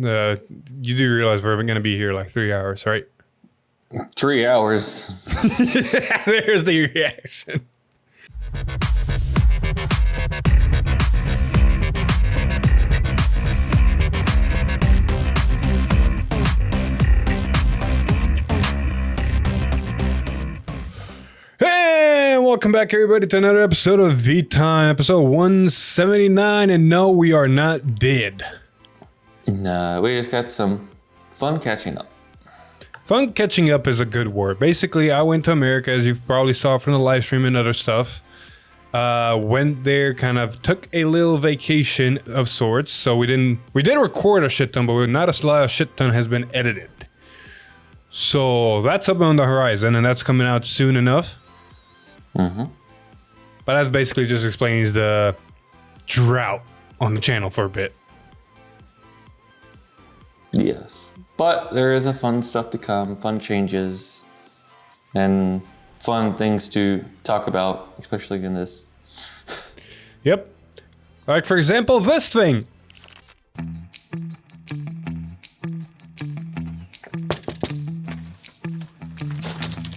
You do realize we're going to be here like 3 hours, right? 3 hours. There's the reaction. And welcome back, everybody, to another episode of V-Time, episode 179. And no, we are not dead. No, we just got some fun catching up. Fun catching up is a good word. Basically, I went to America, as you probably saw from the live stream and other stuff. Went there, kind of took a little vacation of sorts. So we did record a shit ton, but not a lot of shit ton has been edited. So that's up on the horizon, and that's coming out soon enough. Mm-hmm. But that basically just explains the drought on the channel for a bit. Yes. But there is a fun stuff to come, fun changes, and fun things to talk about, especially in this. Yep. Like, for example, this thing.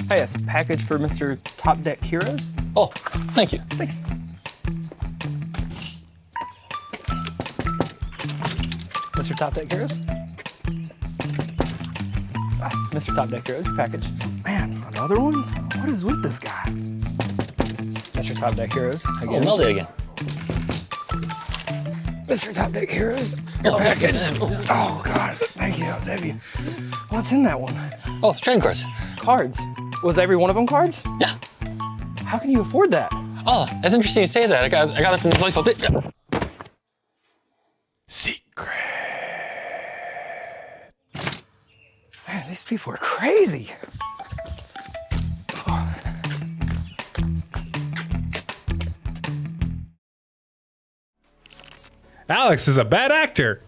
Hey, yes, package for Mr. Top Deck Heroes. Oh, thank you. Thanks. Mr. Top Deck Heroes. Mr. Top Deck Heroes, package. Man, another one? What is with this guy? Mr. Top Deck Heroes. Again. Oh, Melody again. Mr. Top Deck Heroes. Oh, package. Oh, God. Thank you. That was heavy. What's in that one? Oh, trading cards. Cards. Was every one of them cards? Yeah. How can you afford that? Oh, that's interesting you say that. I got it from this baseball bit. Secret. Man, these people are crazy. Alex is a bad actor.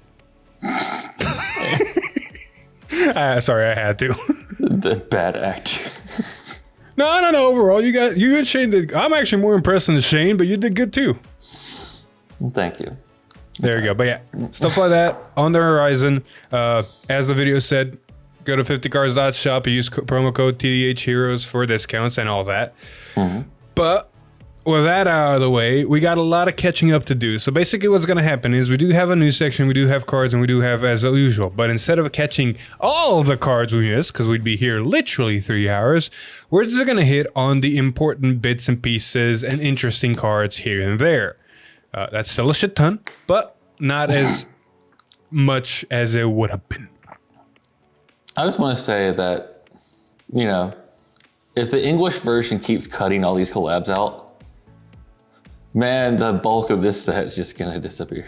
Sorry, I had to. The bad actor. No. Overall, you and Shane did. I'm actually more impressed than Shane, but you did good too. Thank you. There you go. But yeah, stuff like that on the horizon. As the video said, go to 50cards.shop. Use promo code TDH Heroes for discounts and all that. Mm-hmm. But with that out of the way, we got a lot of catching up to do. So basically what's going to happen is we do have a news section, we do have cards, and we do have as usual. But instead of catching all the cards we missed, because we'd be here literally 3 hours, we're just going to hit on the important bits and pieces and interesting cards here and there. That's still a shit ton, but not as much as it would have been. I just want to say that, you know, if the English version keeps cutting all these collabs out, man, the bulk of this set is just gonna disappear.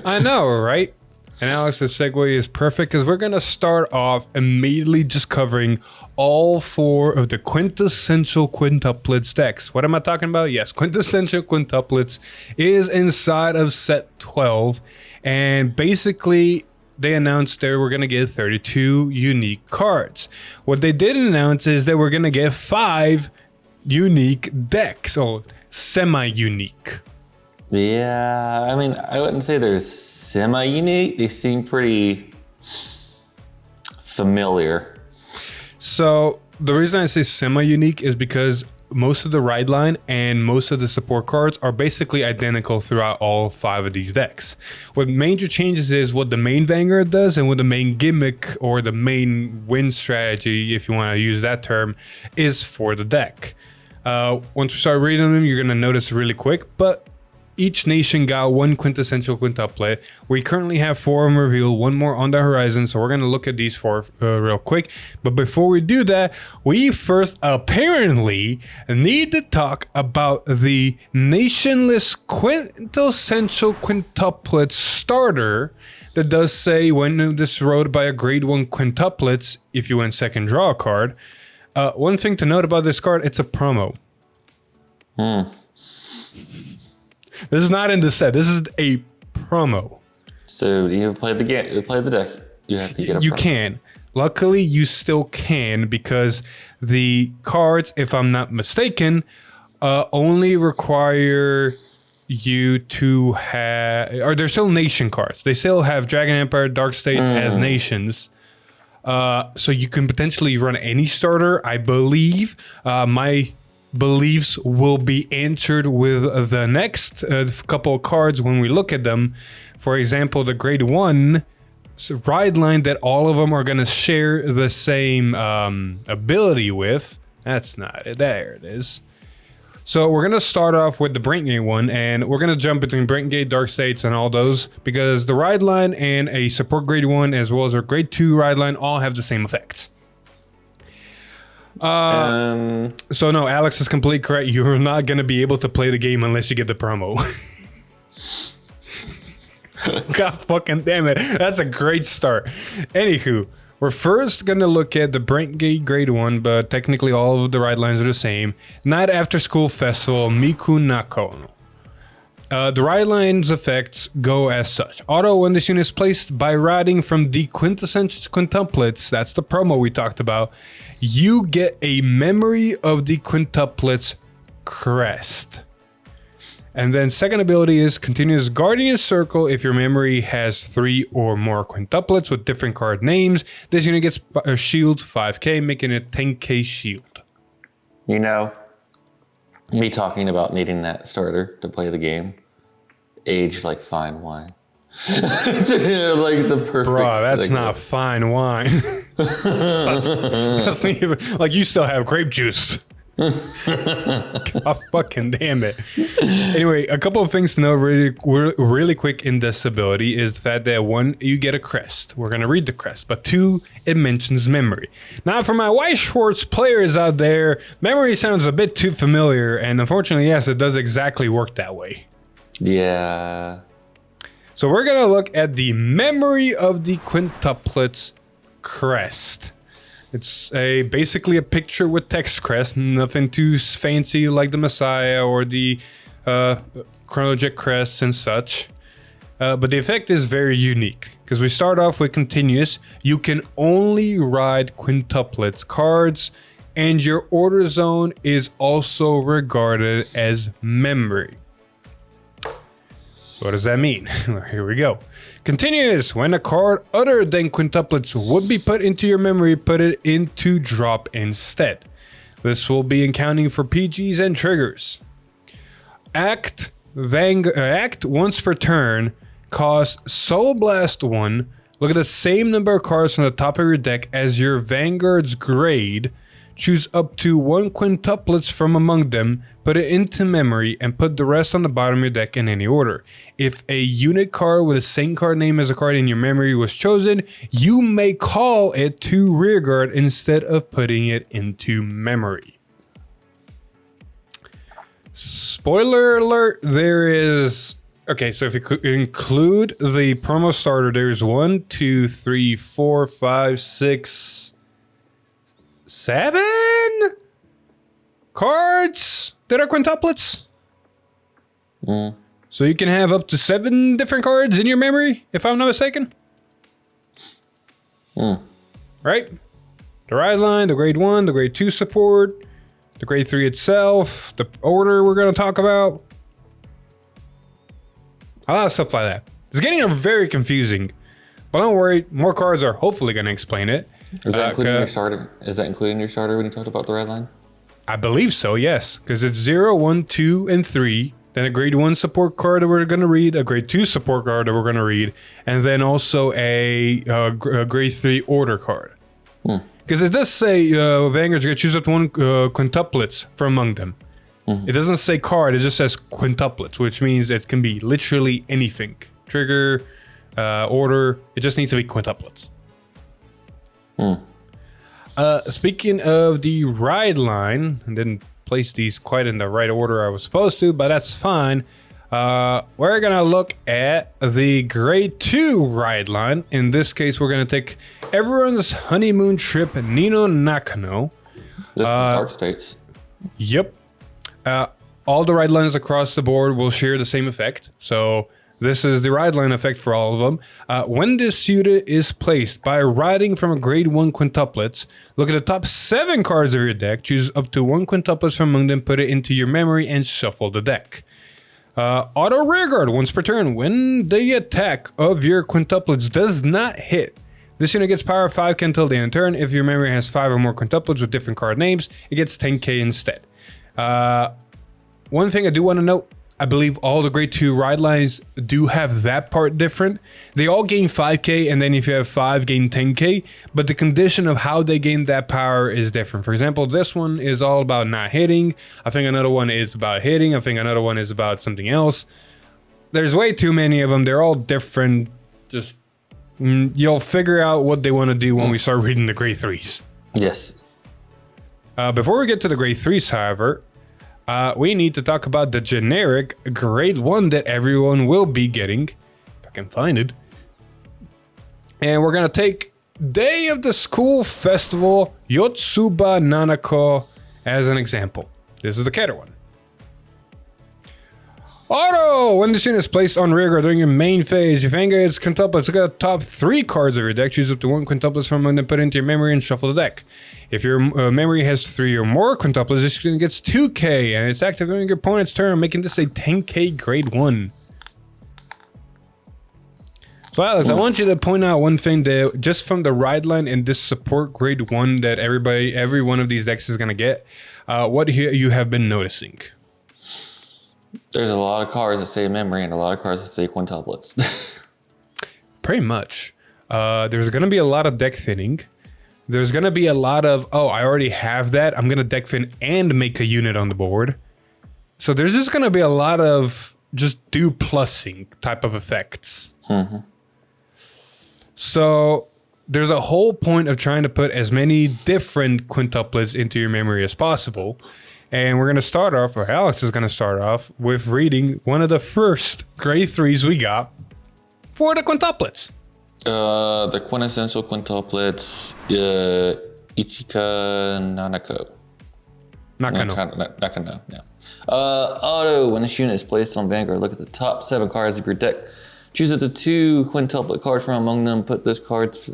I know, right? And Alex's segue is perfect because we're gonna start off immediately just covering all 4 of the quintessential quintuplets decks. What am I talking about? Yes, quintessential quintuplets is inside of set 12, and basically they announced they were gonna get 32 unique cards. What they didn't announce is that we're gonna get 5 unique decks. So semi-unique. Yeah, I mean, I wouldn't say they're semi-unique. They seem pretty familiar. So the reason I say semi-unique is because most of the ride line and most of the support cards are basically identical throughout all 5 of these decks. What major changes is what the main Vanguard does and what the main gimmick or the main win strategy, if you want to use that term, is for the deck. Once we start reading them, you're going to notice really quick, but each nation got 1 quintessential quintuplet. We currently have 4 of them revealed, 1 more on the horizon, so we're going to look at these 4 real quick. But before we do that, we first apparently need to talk about the nationless quintessential quintuplet starter that does say when this rode by a grade 1 quintuplets, if you win second, draw a card. One thing to note about this card, it's a promo. This is not in the set. This is a promo. So you play the game, you play the deck. You have to get a You promo. can. Luckily, you still can because the cards, if I'm not mistaken, only require you to have, or they're still nation cards. They still have Dragon Empire, Dark States as nations. So you can potentially run any starter. I believe my beliefs will be answered with the next couple of cards when we look at them. For example, the grade 1 ride line that all of them are going to share the same ability with. That's not it. There it is. So we're going to start off with the Brentgate one, and we're going to jump between Brentgate, Dark States, and all those, because the ride line and a support grade 1 as well as our grade 2 ride line all have the same effects. So no, Alex is completely correct. You're not going to be able to play the game unless you get the promo. God fucking damn it. That's a great start. Anywho, we're first going to look at the Brentgate grade 1, but technically all of the ride lines are the same. Night After School Festival, Miku Nako. The ride line's effects go as such. Auto when this unit is placed by riding from the quintessential quintuplets, that's the promo we talked about, you get a memory of the quintuplets crest. And then second ability is continuous Guardian Circle. If your memory has 3 or more quintuplets with different card names, this unit gets a shield 5k, making it 10k shield. You know, me talking about needing that starter to play the game, aged like fine wine. Like the perfect. Bro, that's signal. not fine wine. that's even, like you still have grape juice. God fucking damn it. Anyway, a couple of things to know really quick in this ability is the fact that 1, you get a crest. We're going to read the crest. But 2, it mentions memory. Now, for my White Schwartz players out there, memory sounds a bit too familiar. And unfortunately, yes, it does exactly work that way. Yeah. So we're going to look at the memory of the quintuplets crest. It's basically a picture with text crest, nothing too fancy like the Messiah or the Chronojet crests and such. But the effect is very unique because we start off with continuous. You can only ride quintuplets cards, and your order zone is also regarded as memory. What does that mean? Here we go. Continuous. When a card other than quintuplets would be put into your memory, put it into drop instead. This will be accounting for PGs and triggers. Act once per turn. Cost Soul Blast 1. Look at the same number of cards on the top of your deck as your Vanguard's grade. Choose up to 1 quintuplets from among them, put it into memory, and put the rest on the bottom of your deck in any order. If a unit card with the same card name as a card in your memory was chosen, you may call it to rearguard instead of putting it into memory. Spoiler alert, there is... Okay, so if you include the promo starter, there's 1, 2, 3, 4, 5, 6... 7 cards that are quintuplets. So you can have up to 7 different cards in your memory, if I'm not mistaken. Right? The ride line, the grade 1, the grade 2 support, the grade 3 itself, the order we're going to talk about. A lot of stuff like that. It's getting very confusing, but don't worry, more cards are hopefully going to explain it. Is that including your starter? Is that including your starter when you talked about the red line? I believe so, yes. Because it's 0, 1, 2, and 3. Then a grade 1 support card that we're going to read, a grade 2 support card that we're going to read, and then also a grade 3 order card. Because it does say Vanguard's going to choose up 1 quintuplets from among them. It doesn't say card, it just says quintuplets, which means it can be literally anything. Trigger, order, it just needs to be quintuplets. Speaking of the ride line, I didn't place these quite in the right order I was supposed to, but that's fine. We're gonna look at the grade 2 ride line. In this case, we're gonna take everyone's honeymoon trip, Nino Nakano. This is Dark States. Yep. All the ride lines across the board will share the same effect. So this is the ride line effect for all of them. When this unit is placed by riding from a grade 1 quintuplets, look at the top 7 cards of your deck, choose up to 1 quintuplets from among them, put it into your memory, and shuffle the deck. Auto rearguard once per turn. When the attack of your quintuplets does not hit, this unit gets power 5k until the end of turn. If your memory has 5 or more quintuplets with different card names, it gets 10k instead. One thing I do want to note, I believe all the grade 2 ride lines do have that part different. They all gain 5k, and then if you have 5, gain 10k, but the condition of how they gain that power is different. For example, this one is all about not hitting. I think another one is about hitting. I think another one is about something else. There's way too many of them. They're all different. Just you'll figure out what they want to do when we start reading the grade 3s. Yes. Before we get to the grade 3s, however, we need to talk about the generic grade 1 that everyone will be getting. If I can find it. And we're going to take Day of the School Festival Yotsuba Nanako as an example. This is the Keter one. Auto! When this unit is placed on rearguard during your main phase, your Vanguard's quintuplets look at the top 3 cards of your deck, choose up to 1 quintuplets from them, then put it into your memory and shuffle the deck. If your memory has 3 or more quintuplets, this unit gets 2k, and it's active during your opponent's turn, making this a 10k grade 1. So Alex, I want you to point out one thing that just from the ride line and this support grade 1 that every one of these decks is going to get, what you have been noticing? There's a lot of cards that say memory and a lot of cards that say quintuplets. Pretty much. There's going to be a lot of deck thinning. There's going to be a lot of, oh, I already have that. I'm going to deck thin and make a unit on the board. So there's just going to be a lot of just do plussing type of effects. Mm-hmm. So there's a whole point of trying to put as many different quintuplets into your memory as possible. And we're going to start off, or Alex is going to start off, with reading one of the first grade 3s we got for the quintuplets. The quintessential quintuplets, Ichika Nanako. Nakano, yeah. Auto, when this unit is placed on Vanguard, look at the top 7 cards of your deck. Choose up to 2 quintuplet cards from among them, put those cards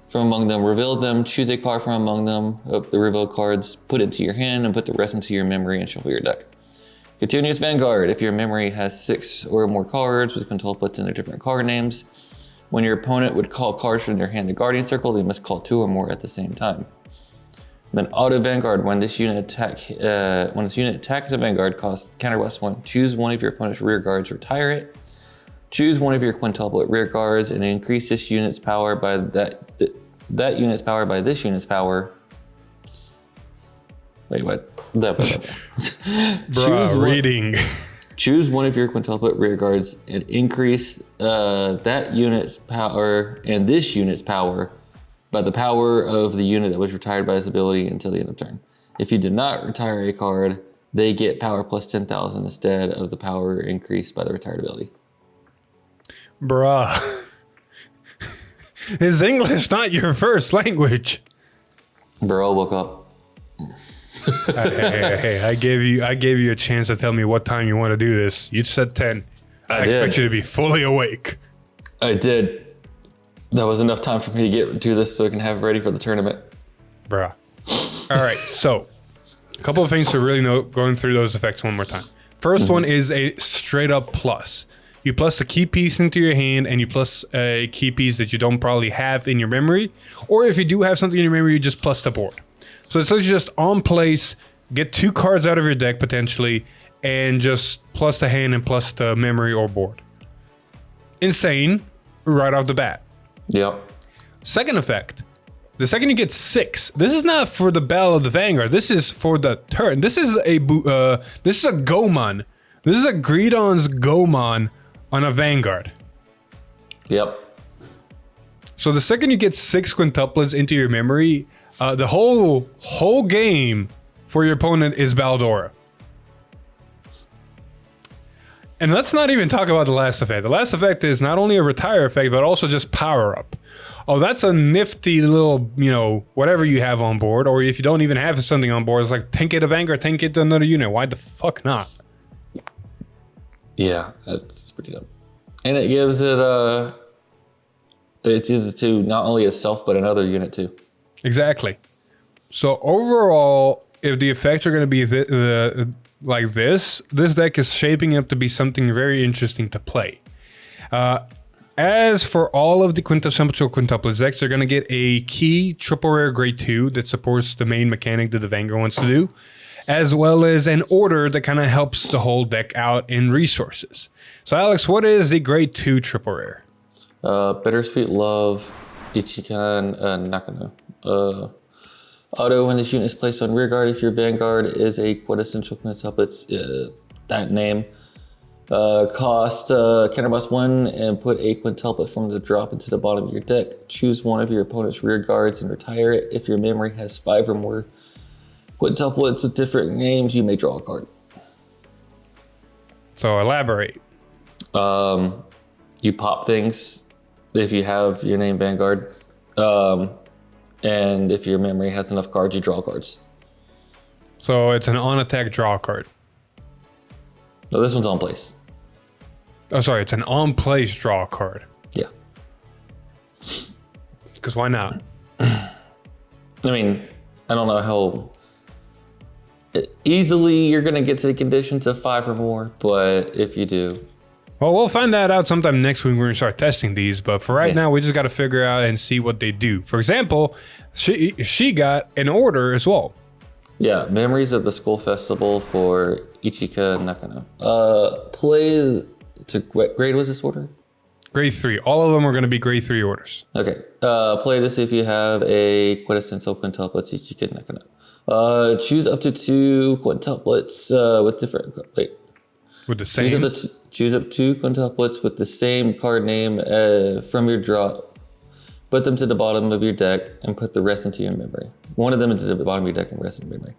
from among them, reveal them, choose a card from among them of the revealed cards, put it into your hand, and put the rest into your memory and shuffle your deck. Continuous Vanguard. If your memory has 6 or more cards with quintuplets and their different card names, when your opponent would call cards from their hand to Guardian Circle, they must call 2 or more at the same time. Then Auto Vanguard. When this unit attacks a Vanguard, cost counter +1. Choose one of your opponent's rear guards, retire it. Choose one of your quintuplet rear guards and increase this unit's power by that unit's power by this unit's power. Wait, what? Reading. Choose one of your quintuplet rear guards and increase that unit's power and this unit's power by the power of the unit that was retired by this ability until the end of turn. If you did not retire a card, they get power plus 10,000 instead of the power increased by the retired ability. Bruh. Is English not your first language? Bro, woke up. Hey, I gave you a chance to tell me what time you want to do this. You said 10. I expect you to be fully awake. I did. That was enough time for me to do this so I can have it ready for the tournament. Bruh. All right, so a couple of things to really note going through those effects one more time. First one is a straight up plus. You plus a key piece into your hand, and you plus a key piece that you don't probably have in your memory. Or if you do have something in your memory, you just plus the board. So it's literally just on place, get 2 cards out of your deck potentially, and just plus the hand and plus the memory or board. Insane right off the bat. Yep. Second effect. The second you get 6, this is not for the Battle of the Vanguard. This is for the turn. This is a Gomon. This is a Greedon's Gomon on a Vanguard. Yep. So the second you get 6 quintuplets into your memory, the whole game for your opponent is Baldora. And let's not even talk about the last effect. The last effect is not only a retire effect, but also just power up. Oh, that's a nifty little, whatever you have on board. Or if you don't even have something on board, it's like 10k to Vanguard, 10k to another unit. Why the fuck not? Yeah, that's pretty dumb. And it gives it it's easy to not only itself, but another unit too. Exactly. So overall, if the effects are going to be like this deck is shaping up to be something very interesting to play. As for all of the quintessential quintuplets decks, they're going to get a key triple rare grade 2 that supports the main mechanic that the Vanguard wants to do, as well as an order that kind of helps the whole deck out in resources. So Alex, what is the grade 2 triple rare? Bittersweet Love, Ichikan, Nakano. Auto, when this unit is placed on rearguard, if your Vanguard is a quintessential quintuplets, that name. Cost counterblast 1 and put a quintuplet from the drop into the bottom of your deck. Choose one of your opponent's rear guards and retire it. If your memory has 5 or more quintuplets with different names, you may draw a card. So elaborate. You pop things if you have your name Vanguard. And if your memory has enough cards, you draw cards. So it's an on attack draw card. No, this one's on place. Oh, sorry, it's an on place draw card. Yeah. Because why not? I mean, I don't know how easily you're going to get to the conditions of 5 or more, but if you do. Well, we'll find that out sometime next week when we start testing these. But for right now, we just got to figure out and see what they do. For example, she got an order as well. Yeah, Memories of the School Festival for Ichika Nakano. Play to what grade was this order? Grade 3. All of them are going to be grade 3 orders. Okay. Play this if you have a quintessential quintuplets Ichika Nakano. Choose up to 2 quintuplets with different. Wait. With the same. Choose up 2 quintuplets with the same card name from your draw. Put them to the bottom of your deck and put the rest into your memory. One of them into the bottom of your deck and rest in memory.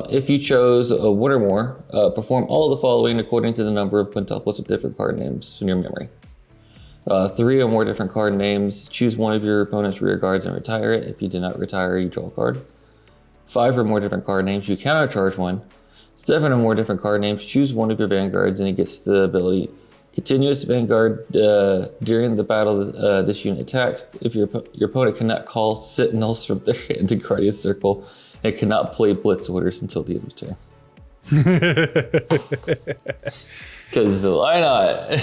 If you chose one or more, perform all of the following according to the number of quintuplets with different card names in your memory. 3 or more different card names. Choose one of your opponent's rear guards and retire it. If you did not retire, you draw a card. 5 or more different card names. You countercharge 1. 7 or more different card names. Choose one of your Vanguards and it gets the ability Continuous Vanguard during the battle this unit attacked. If your opponent cannot call Sentinels from their hand to Guardian Circle and cannot play Blitz orders until the end of turn. Because why not?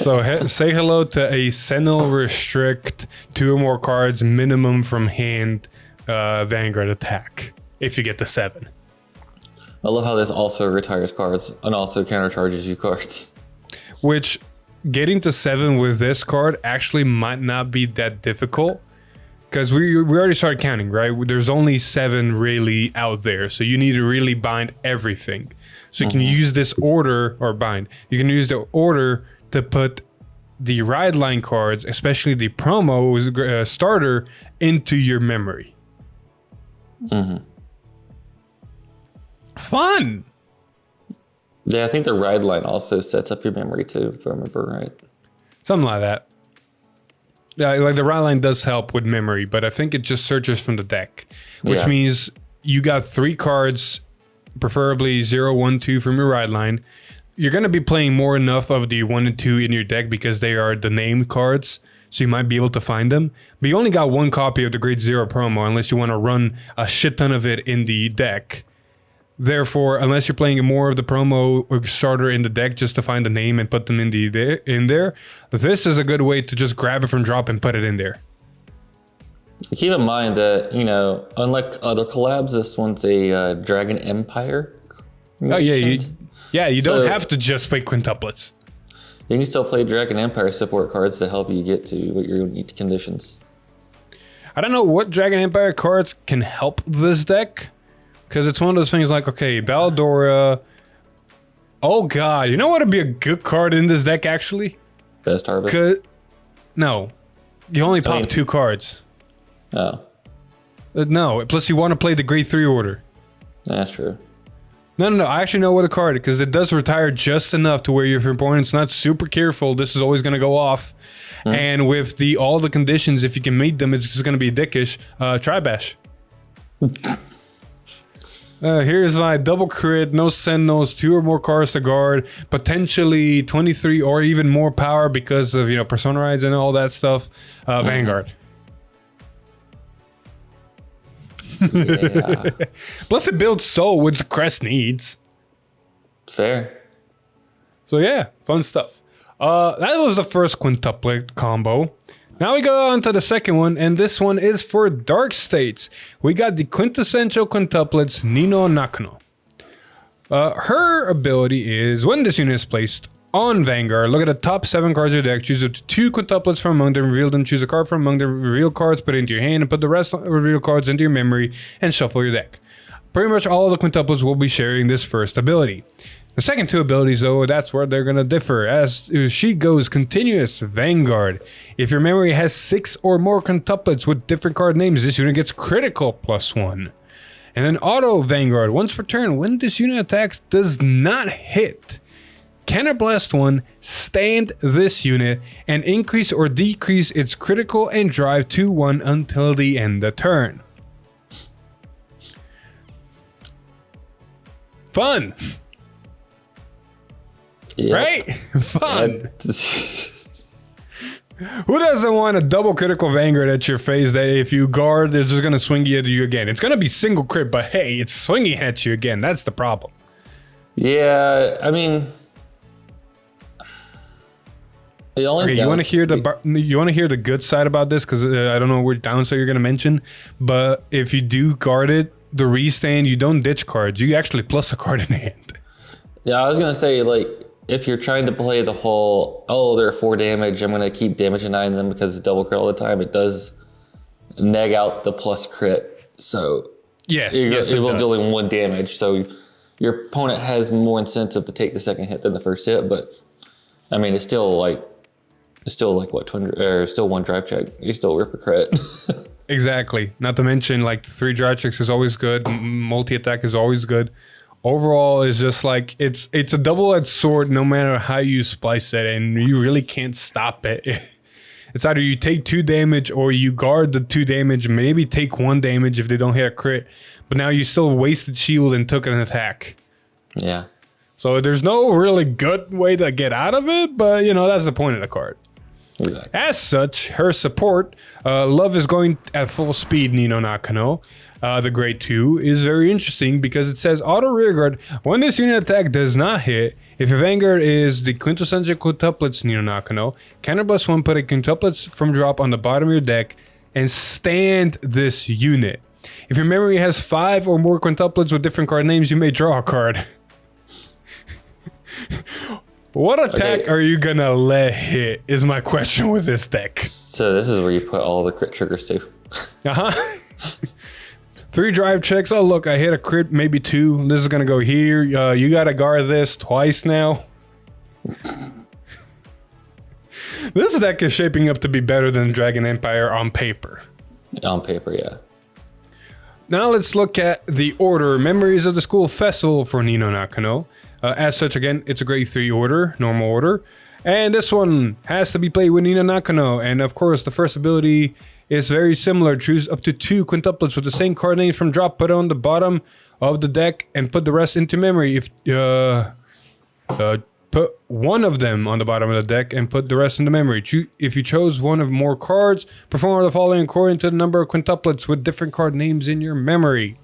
So say hello to a Sentinel Restrict 2 or more cards minimum from hand Vanguard attack if you get to 7. I love how this also retires cards and also countercharges you cards. Which, getting to 7 with this card actually might not be that difficult. Because we already started counting, right? There's only 7 really out there. So you need to really bind everything. So you can use this order, or bind. You can use the order to put the ride line cards, especially the promo starter, into your memory. Fun! Yeah, I think the ride line also sets up your memory too, if I remember right. Something like that. Yeah, like the ride line does help with memory, but I think it just searches from the deck, which means you got 3 cards, preferably 0, 1, 2 from your ride line. You're going to be playing more enough of the 1 and 2 in your deck because they are the named cards, so you might be able to find them. But you only got 1 copy of the grade 0 promo unless you want to run a shit ton of it in the deck. Therefore, unless you're playing more of the promo or starter in the deck just to find the name and put them in there, this is a good way to just grab it from drop and put it in there. Keep in mind that, you know, unlike other collabs, this one's a Dragon Empire. Oh, yeah. You don't have to just play quintuplets. You can still play Dragon Empire support cards to help you get to what your unique conditions. I don't know what Dragon Empire cards can help this deck. Because it's one of those things like, okay, Baldora. Oh, God. You know what would be a good card in this deck, actually? Best Harvest? No. You only pop 2 cards. Oh. No. Plus, you want to play the grade 3 order. That's true. No. I actually know what a card, because it does retire just enough to where if your opponent's not super careful, this is always going to go off. And with all the conditions, if you can meet them, it's just going to be dickish. Tri-Bash. Here's my double crit, no Sentinels, 2 or more cards to guard, potentially 23 or even more power because of, Persona Rides and all that stuff. Vanguard. Yeah. Plus, it builds soul, which the crest needs. Fair. So yeah, fun stuff. That was the first quintuplet combo. Now we go on to the second one, and this one is for Dark States. We got the quintessential quintuplets Nino Nakano. Her ability is when this unit is placed on Vanguard, look at the top 7 cards of your deck, choose up to 2 quintuplets from among them, reveal them, choose a card from among the revealed cards, put it into your hand, and put the rest of the revealed cards into your memory, and shuffle your deck. Pretty much all of the quintuplets will be sharing this first ability. The second 2 abilities, though, that's where they're going to differ. As she goes, continuous Vanguard. If your memory has 6 or more quintuplets with different card names, this unit gets critical +1. And then auto Vanguard. Once per turn, when this unit attacks does not hit, counterblast 1, stand this unit, and increase or decrease its critical and drive to 1 until the end of turn. Fun! Yep. Right? Fun! Who doesn't want a double critical Vanguard at your face that if you guard, it's just going to swing at you again? It's going to be single crit, but hey, it's swinging at you again. That's the problem. Yeah, I mean... The only Okay, you want to hear the good side about this, because I don't know which downside you're going to mention, but if you do guard it, the restand, you don't ditch cards. You actually plus a card in hand. Yeah, I was going to say, like, if you're trying to play the whole, oh, they're 4 damage, I'm going to keep damage denying them because it's double crit all the time, it does neg out the plus crit. So Yes, it it will does. deal in 1 damage. So your opponent has more incentive to take the second hit than the first hit. But I mean, it's still like what, 200, or still 1 drive check. You still rip a crit. Exactly. Not to mention, like, 3 drive checks is always good. Multi-attack is always good. Overall, it's just like, it's a double-edged sword no matter how you splice it, and you really can't stop it. It's either you take 2 damage or you guard the 2 damage, maybe take 1 damage if they don't hit a crit. But now you still wasted shield and took an attack. Yeah. So there's no really good way to get out of it, but, you know, that's the point of the card. Exactly. As such, her support, Love is going at full speed, Nino Nakano. The grade 2 is very interesting because it says auto rearguard. When this unit attack does not hit, if your Vanguard is the quintessential quintuplets Nino Nakano, counterblast 1, put a quintuplets from drop on the bottom of your deck and stand this unit. If your memory has 5 or more quintuplets with different card names, you may draw a card. What attack are you gonna let hit is my question with this deck. So this is where you put all the crit triggers too. 3 drive checks. Oh, look, I hit a crit, maybe 2. This is going to go here. You got to guard this twice now. This deck is shaping up to be better than Dragon Empire on paper. On paper, yeah. Now let's look at the order. Memories of the School Festival for Nino Nakano. As such, again, it's a grade 3 order, normal order. And this one has to be played with Nino Nakano. And of course, the first ability is very similar. Choose up to 2 quintuplets with the same card names from drop, put on the bottom of the deck, and put the rest into memory. If put 1 of them on the bottom of the deck and put the rest into memory. If you chose 1 of more cards, perform the following according to the number of quintuplets with different card names in your memory.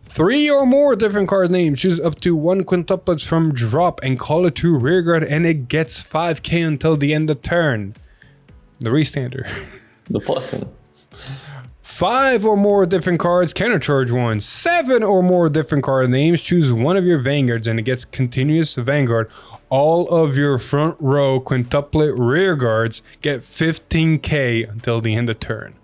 3 or more different card names. Choose up to 1 quintuplets from drop and call it to rearguard, and it gets 5k until the end of turn. The restander. The plussing. 5 or more different cards, countercharge 1. 7 or more different card names, choose 1 of your Vanguards and it gets continuous Vanguard. All of your front row quintuplet rear guards get 15k until the end of turn.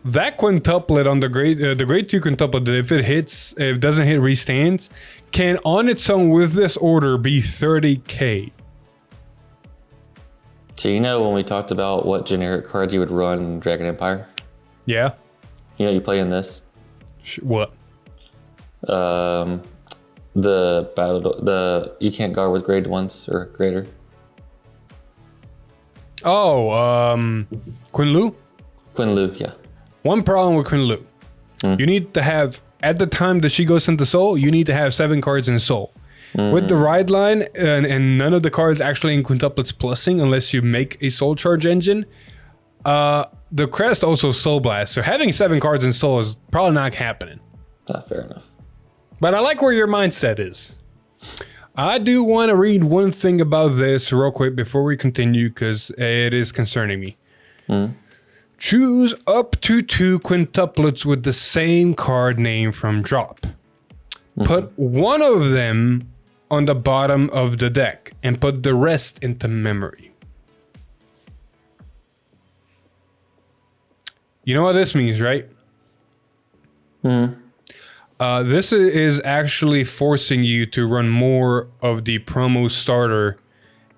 That quintuplet on the grade 2 quintuplet, that if it doesn't hit restands, can on its own with this order be 30k. So you know when we talked about what generic cards you would run in Dragon Empire? Yeah? You know you play in this? What? The you can't guard with grade 1s or greater. Oh, Quinlu? Quinlu, yeah. One problem with Quinlu. You need to have, at the time that she goes into Soul, you need to have 7 cards in Soul. With the ride line and none of the cards actually in quintuplets plussing unless you make a Soul Charge engine, the crest also Soul Blast, so having 7 cards in Soul is probably not happening. Fair enough. But I like where your mindset is. I do want to read one thing about this real quick before we continue, because it is concerning me. Choose up to 2 quintuplets with the same card name from drop. Put one of them on the bottom of the deck and put the rest into memory. You know what this means, right? This is actually forcing you to run more of the promo starter.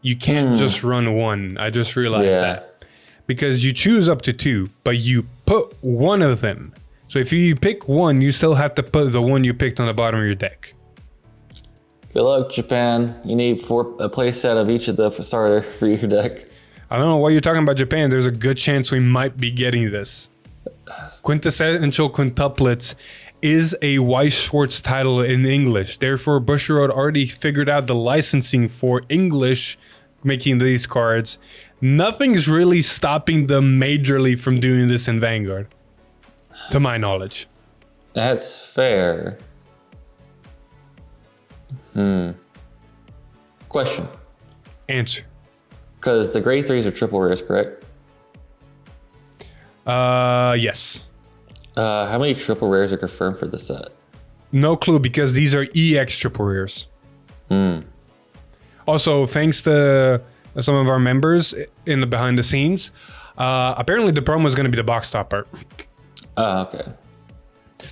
You can't just run one. I just realized that. Because you choose up to 2, but you put one of them. So if you pick one, you still have to put the one you picked on the bottom of your deck. Good luck, Japan. You need a play set of each of the starter for your deck. I don't know why you're talking about Japan. There's a good chance we might be getting this. Quintessential Quintuplets is a Weiss Schwartz title in English. Therefore, Bushiroad already figured out the licensing for English making these cards. Nothing's really stopping them majorly from doing this in Vanguard, to my knowledge. That's fair. Question. Answer. Because the grade 3s are triple rares, correct? Yes. How many triple rares are confirmed for the set? No clue, because these are EX triple rares. Also, thanks to some of our members in the behind the scenes, apparently the promo is going to be the box topper. Okay.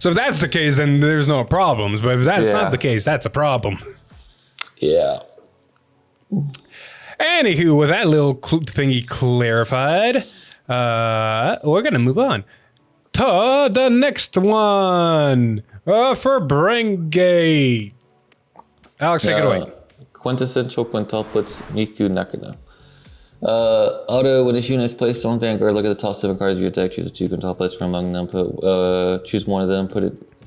So if that's the case, then there's no problems. But if that's not the case, that's a problem. Yeah. Anywho, with that little thingy clarified, we're going to move on to the next one for Brengate. Alex, take it away. Quintessential Quintuplets Miku Nakano. Auto, when this unit is placed on Vanguard, look at the top 7 cards of your deck, choose 2 quintuplets from among them, choose one of them, put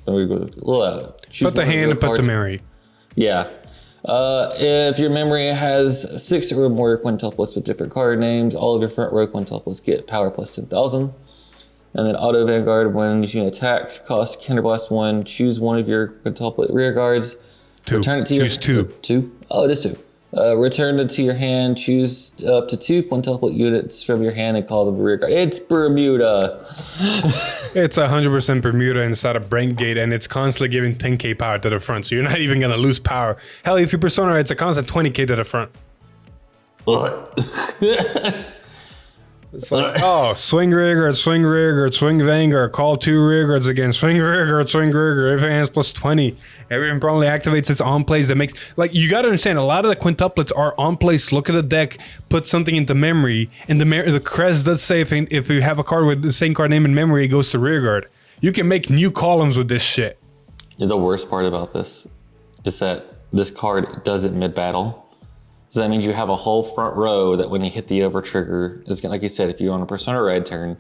the hand and put the memory. Yeah. If your memory has 6 or more quintuplets with different card names, all of your front row quintuplets get power plus 10,000. And then Auto Vanguard, when this unit attacks, cost Counterblast 1, choose one of your quintuplet rear guards. 2. Return it to choose 2. 2? Oh, it is 2. Return it to your hand, choose up to 2 quintuplet units from your hand and call them rear guard. It's Bermuda. It's 100% Bermuda inside of Brengate, and it's constantly giving 10k power to the front, so you're not even going to lose power. Hell, if you Persona, it's a constant 20k to the front. It's like, oh, swing rear guard, swing Vanguard, call 2 rear guards again, swing rear guard, everything has plus 20. Everything probably activates its on plays that makes, like, you got to understand, a lot of the quintuplets are on place, look at the deck, put something into memory, and the crest does say if you have a card with the same card name in memory, it goes to rear guard. You can make new columns with this shit. The worst part about this is that this card does it mid-battle. So that means you have a whole front row that when you hit the over trigger, is like you said, if you're on a Persona Ride turn,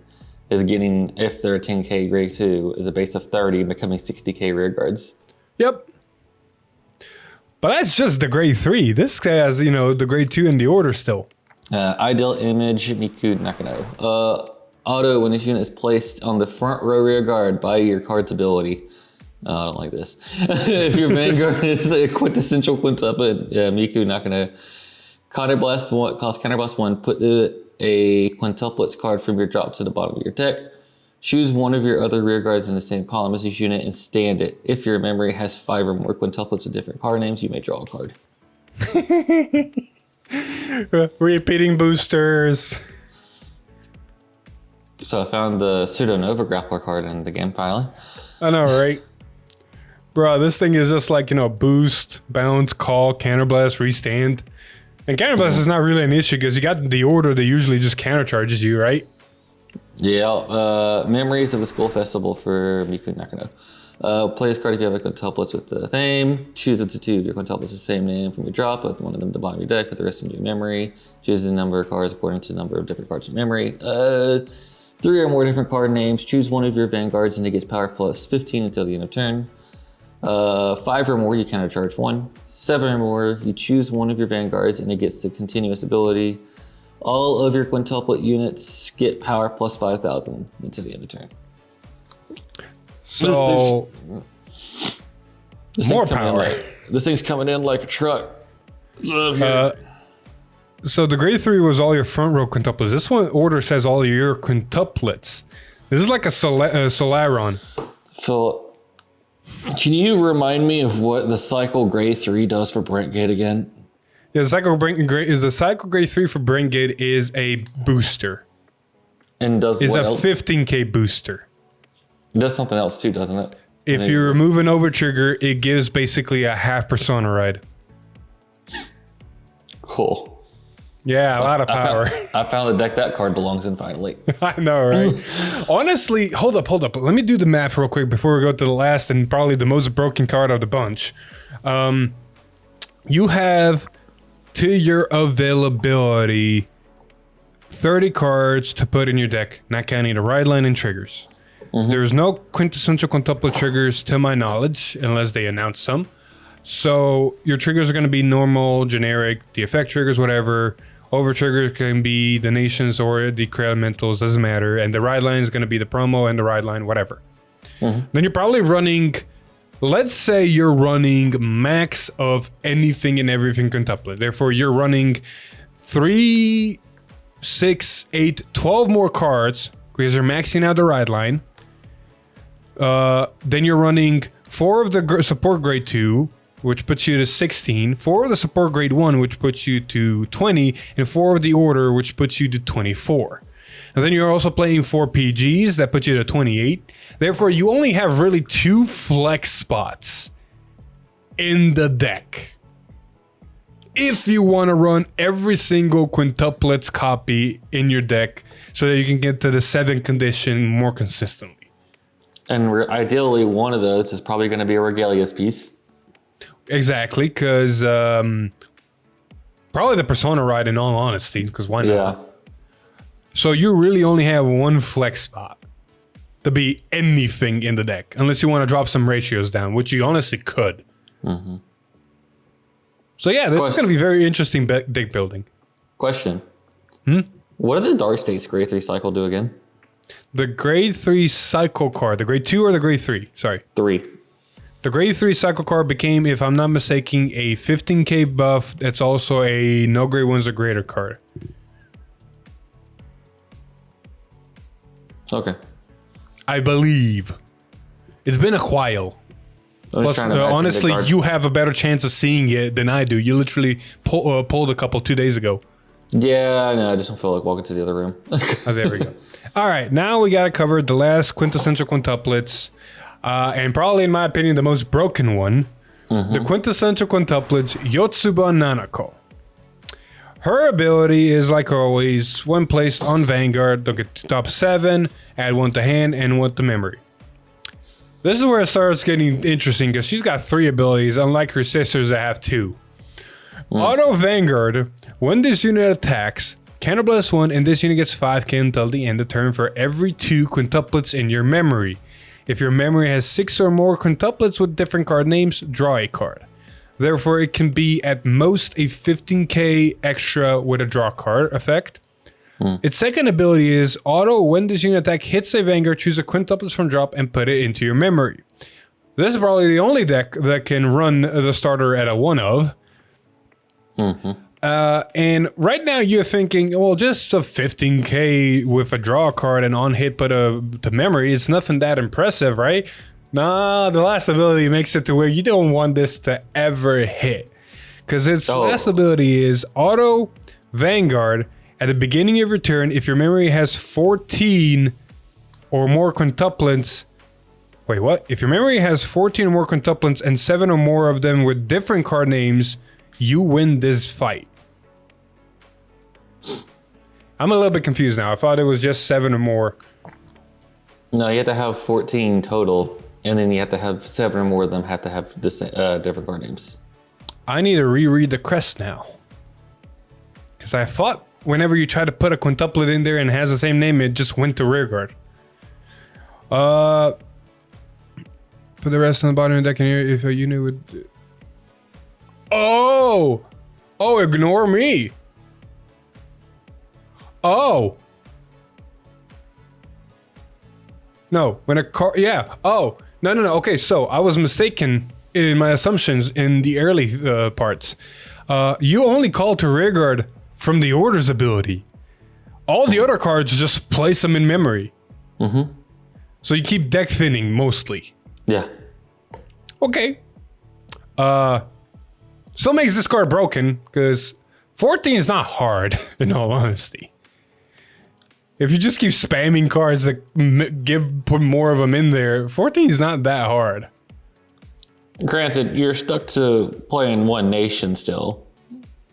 is getting, if they're a 10k grade 2, is a base of 30, becoming 60k rear guards. Yep. But that's just the grade 3. This has, the grade 2 in the order still. Ideal image, Miku Nakano. Auto, when this unit is placed on the front row rear guard by your card's ability. I don't like this. If your Vanguard is a quintessential quintuplet, Miku Nakano. Counterblast 1, cost Counterblast 1, put a quintuplets card from your drop to the bottom of your deck. Choose one of your other rear guards in the same column as this unit and stand it. If your memory has 5 or more quintuplets with different card names, you may draw a card. Repeating boosters. So I found the Pseudo Nova Grappler card in the game finally. I know, right? Bro, this thing is just like, boost, bounce, call, counterblast, restand. And counterblast is not really an issue because you got the order that usually just countercharges you, right? Yeah, Memories of the School Festival for Miku Nakano. Play this card if you have a quintuplets with the name. Choose up to 2 of your quintuplets the same name from your drop, with one of them at the bottom of your deck, put the rest in your memory. Choose the number of cards according to the number of different cards in memory. 3 or more different card names. Choose one of your Vanguards and it gets power plus 15 until the end of turn. 5 or more, you countercharge 1. 7 or more, you choose one of your Vanguards and it gets the continuous ability. All of your quintuplet units get power plus 5,000 until the end of turn. So This more thing's coming in power. this thing's coming in like a truck. So the grade 3 was all your front row quintuplets. This one order says all your quintuplets. This is like a Solaron. Phil, can you remind me of what the cycle grade 3 does for Brentgate again? Yeah, the cycle grade 3 for Brengate is a booster. And does Is what a else? 15k booster. It does something else too, doesn't it? If you remove an over trigger, it gives basically a half persona ride. Cool. Yeah, a lot of power. I found the deck that card belongs in finally. I know, right? Honestly, hold up. Let me do the math real quick before we go to the last and probably the most broken card of the bunch. You have, to your availability, 30 cards to put in your deck, not counting the ride line and triggers. There's no quintessential quintuplet triggers to my knowledge, unless they announce some. So your triggers are going to be normal, generic, the effect triggers, whatever. Over triggers can be the nations or the elementals, doesn't matter. And the ride line is going to be the promo and the ride line, whatever. Then you're probably running, let's say you're running max of anything and everything quintuplet. Therefore, you're running 3, 6, 8, 12 more cards because you're maxing out the ride line. Then you're running 4 of the support grade 2, which puts you to 16, 4 of the support grade 1, which puts you to 20, and 4 of the order, which puts you to 24. And then you're also playing 4 PGs, that puts you to 28. Therefore, you only have really 2 flex spots in the deck. If you want to run every single quintuplets copy in your deck so that you can get to the 7 condition more consistently. And ideally, one of those is probably going to be a Regalia's piece. Exactly, because probably the Persona ride in all honesty, because why not? Yeah. So you really only have 1 flex spot to be anything in the deck, unless you want to drop some ratios down, which you honestly could. So yeah, this is going to be very interesting deck building. Question. What did the Dark States grade 3 cycle do again? The grade 3 cycle card, the grade 2 or the grade 3? Sorry. 3. The grade 3 cycle card became, if I'm not mistaken, a 15k buff. That's also a no grade 1s or greater card. Okay. I believe. It's been a while. I'm Plus, just trying to imagine the honestly, card. you have a better chance of seeing it than I do. You literally pulled a couple 2 days ago. Yeah, no, I just don't feel like walking to the other room. Oh, there we go. All right, now we got to cover the last quintessential quintuplets. And probably, in my opinion, the most broken one. The quintessential quintuplets, Yotsuba Nanako. Her ability is, like always, when placed on Vanguard, they'll get to top 7, add 1 to hand, and 1 to memory. This is where it starts getting interesting, because she's got 3 abilities, unlike her sisters that have 2. Auto Vanguard, when this unit attacks, counterblast 1, and this unit gets 5k until the end of turn for every 2 quintuplets in your memory. If your memory has 6 or more quintuplets with different card names, draw a card. Therefore, it can be at most a 15k extra with a draw card effect. Its second ability is auto, when this unit attack hits a Vanguard, choose a quintuplets from drop and put it into your memory. This is probably the only deck that can run the starter at a 1 of. And right now you're thinking, well, just a 15k with a draw card and on hit put to memory, it's nothing that impressive, right? Nah, the last ability makes it to where you don't want this to ever hit. Because its last ability is auto Vanguard. At the beginning of your turn, if your memory has 14 or more quintuplets. Wait, what? If your memory has 14 or more quintuplets and 7 or more of them with different card names, you win this fight. I'm a little bit confused now. I thought it was just 7 or more. No, you have to have 14 total, and then you have to have 7 or more of them have to have different card names. I need to reread the crest now. Because I thought whenever you try to put a quintuplet in there and it has the same name, it just went to rearguard. For the rest on the bottom of the deck, if a unit would... Oh! Oh, ignore me! Oh. No, when a card, yeah. Oh, no. Okay, so I was mistaken in my assumptions in the early parts. You only call to rearguard from the orders ability. All the other cards, just place them in memory. Mm-hmm. So you keep deck thinning mostly. Yeah. Okay. Still makes this card broken because 14 is not hard, in all honesty. If you just keep spamming cards that put more of them in there, 14 is not that hard. Granted, you're stuck to playing one nation still.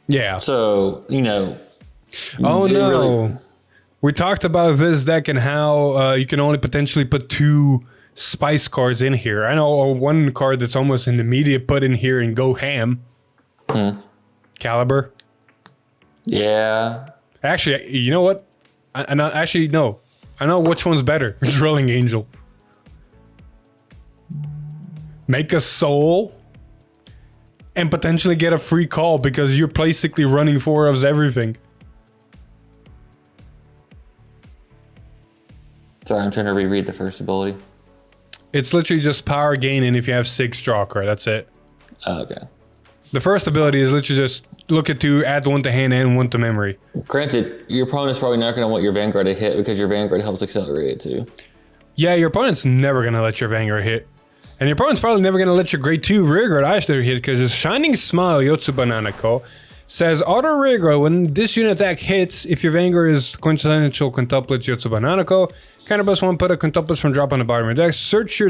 Yeah. So, you know. Oh no. Really... We talked about this deck and how you can only potentially put 2 spice cards in here. I know one card that's almost an immediate put in here and go ham. Caliber. Yeah. Actually, you know what? Actually, no. I know which one's better. Drilling Angel. Make a soul and potentially get a free call because you're basically running 4 of everything. Sorry, I'm trying to reread the first ability. It's literally just power gain, and if you have 6, draw a card. That's it. Oh, okay. The first ability is literally just look at 2, add 1 to hand and 1 to memory. Granted, your opponent's probably not going to want your Vanguard to hit because your Vanguard helps accelerate it too. Yeah, your opponent's never going to let your Vanguard hit. And your opponent's probably never going to let your grade 2 rearguard either hit because his Shining Smile Yotsu Bananako says auto rearguard when this unit attack hits, if your Vanguard is quintessential quintuplets Yotsu Bananako, counterblast 1, put a quintuplets from drop on the bottom of your deck. Search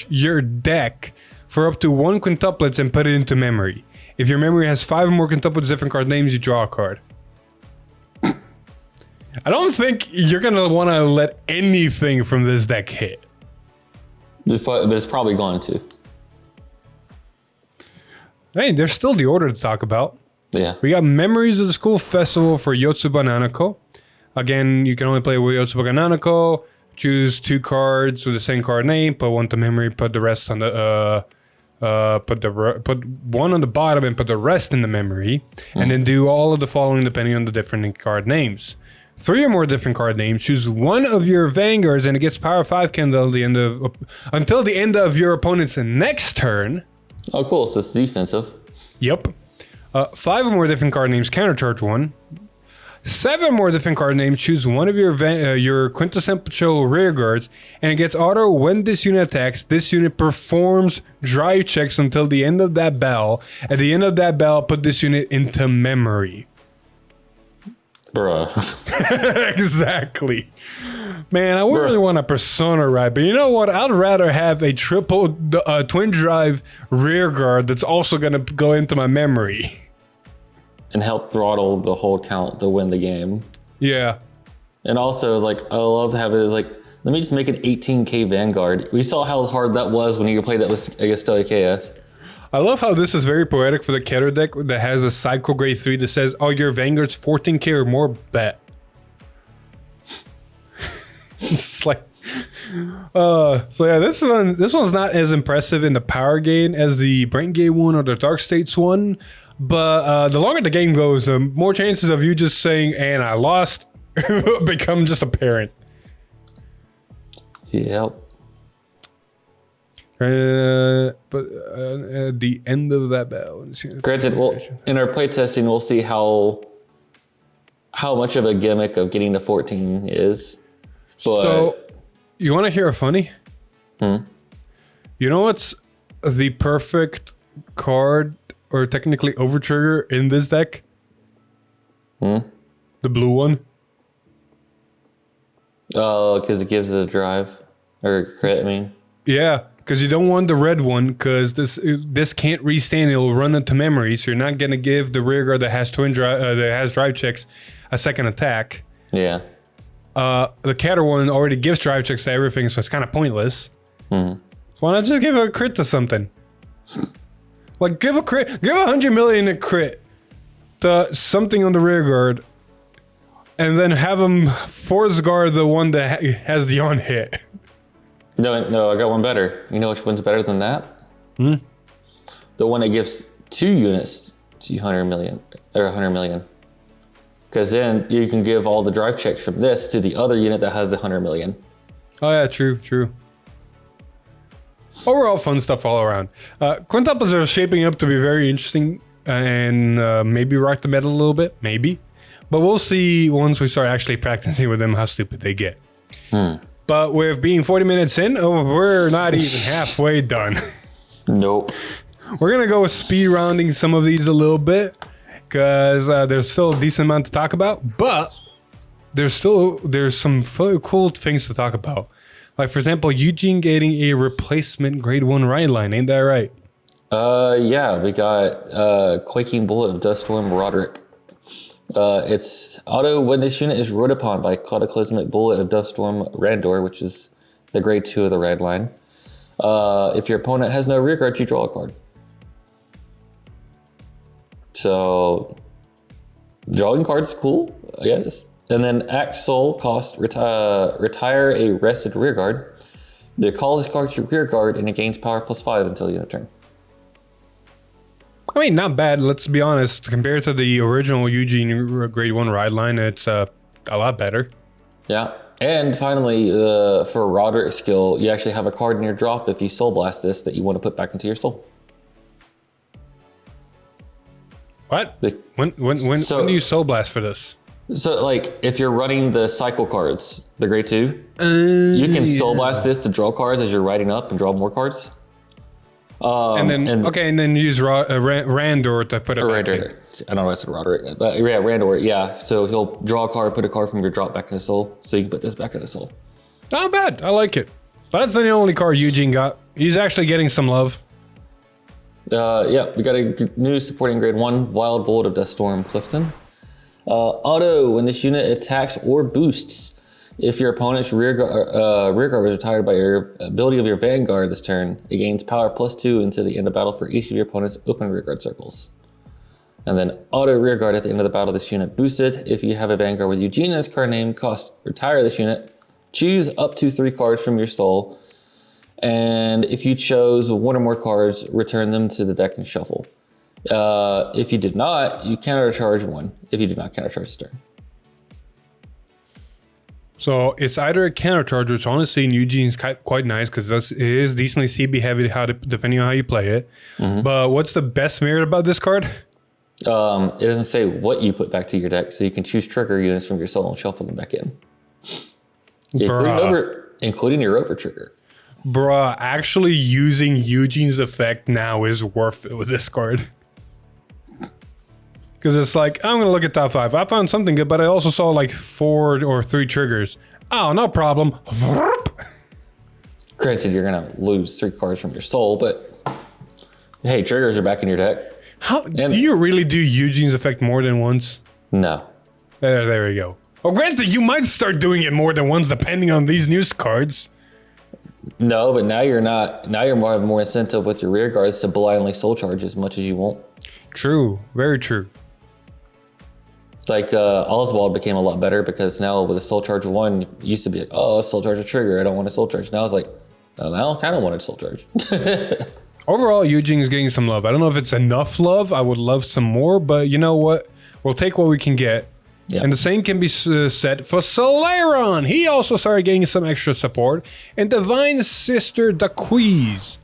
your deck for up to 1 quintuplets and put it into memory. If your memory has 5 or more quintuplets different card names, you draw a card. I don't think you're gonna want to let anything from this deck hit. But it's probably going to. Hey, there's still the order to talk about. Yeah. We got Memories of the School Festival for Yotsu Bananako. Again, you can only play with Yotsu Bananako. Choose 2 cards with the same card name. Put 1 to memory. Put the rest on the put 1 on the bottom and put the rest in the memory. And then do all of the following depending on the different card names. 3 or more different card names. Choose 1 of your Vanguards and it gets power 5 until the end of your opponent's next turn. Oh, cool. So it's defensive. Yep. 5 or more different card names. Countercharge 1. 7 more different card names. Choose 1 of your quintessential rear guards, and it gets auto when this unit attacks. This unit performs drive checks until the end of that bell. At the end of that bell, put this unit into memory. Bruh. Exactly. Man, I would really want a Persona ride, but you know what? I'd rather have a twin drive rear guard that's also going to go into my memory. And help throttle the hold count to win the game. Yeah. And also, like, I love to have it like, let me just make an 18k Vanguard. We saw how hard that was when you played that against WKF. I love how this is very poetic for the Keter deck that has a cycle grade 3 that says, oh, your Vanguard's 14k or more, bet. It's like, so yeah, this one's not as impressive in the power gain as the Brain Gate one or the Dark States one. But the longer the game goes, the more chances of you just saying, and I lost, become just apparent. Yep. But at the end of that battle. Granted, well, in our playtesting, we'll see how much of a gimmick of getting to 14 is. But, so, you want to hear a funny? You know what's the perfect card or technically overtrigger in this deck? The blue one. Oh, because it gives it a drive or crit. I mean, yeah, because you don't want the red one because this can't restand. It'll run into memory, so you're not gonna give the rear guard that has drive checks a second attack. Yeah. The Catter one already gives drive checks to everything, so it's kind of pointless. Why not just give a crit to something? Like give 100 million a crit to something on the rear guard, and then have him force guard the one that has the on hit. No, I got one better. You know which one's better than that? The one that gives 2 units to 100 million or 100 million. Because Because then you can give all the drive checks from this to the other unit that has the 100 million. Oh yeah, true. Overall, fun stuff all around. Quintuples are shaping up to be very interesting and maybe rock the metal a little bit, maybe. But we'll see once we start actually practicing with them how stupid they get. But with being 40 minutes in, we're not even halfway done. Nope. We're gonna go with speed rounding some of these a little bit because there's still a decent amount to talk about, but there's some really cool things to talk about. Like for example, Eugene getting a replacement grade 1 ride line, ain't that right? Yeah, we got Quaking Bullet of Duststorm Roderick. It's auto when this unit is rode upon by Cataclysmic Bullet of Duststorm Randor, which is the grade 2 of the ride line. If your opponent has no rear guard, you draw a card. So drawing cards cool, I guess. And then Act Soul cost retire a rested rear guard. The call this card to rear guard and it gains power +5 until the end of turn. I mean, not bad. Let's be honest. Compared to the original Eugene grade 1 ride line, it's a lot better. Yeah. And finally, for Roderick skill, you actually have a card in your drop if you Soul Blast this that you want to put back into your soul. What? When do you Soul Blast for this? So, like, if you're running the cycle cards, the grade 2, you can Soul Blast this to draw cards as you're riding up and draw more cards. And then use Randor to put it back in. I don't know what I said Roderick, but yeah, Randor, yeah. So he'll draw a card, put a card from your drop back in the soul, so you can put this back in the soul. Not bad. I like it. But that's the only card Eugene got. He's actually getting some love. Yeah, we got a new supporting grade 1 Wild Bolt of Deathstorm Clifton. Auto, when this unit attacks or boosts, if your opponent's rear guard was retired by your ability of your Vanguard this turn, it gains power +2 until the end of battle for each of your opponent's open rear guard circles. And then auto rear guard at the end of the battle, this unit boosted. If you have a Vanguard with Eugene in its card name, cost retire this unit, choose up to 3 cards from your soul, and if you chose 1 or more cards, return them to the deck and shuffle. If you did not, you countercharge 1. If you did not countercharge this turn. So it's either a countercharge, which honestly in Eugene's quite nice because it is decently CB heavy depending on how you play it. But what's the best merit about this card? It doesn't say what you put back to your deck, so you can choose trigger units from your soul and shuffle them back in. Including your over trigger. Bruh, actually using Eugene's effect now is worth it with this card. Because it's like, I'm going to look at top 5. I found something good, but I also saw like 4 or 3 triggers. Oh, no problem. Granted, you're going to lose 3 cards from your soul, but hey, triggers are back in your deck. Do you really do Eugene's effect more than once? No. There we go. Well, granted, you might start doing it more than once depending on these news cards. No, but now you're not. Now you're more incentive with your rear guards to blindly soul charge as much as you want. True. Very true. Like Oswald became a lot better because now with a soul charge 1, it used to be like, oh, soul charge a trigger. I don't want a soul charge. Now it's like, oh, now I kind of want a soul charge. Overall, Eugene is getting some love. I don't know if it's enough love. I would love some more, but you know what? We'll take what we can get. Yeah. And the same can be said for Celeron. He also started getting some extra support. And Divine Sister Daquiz.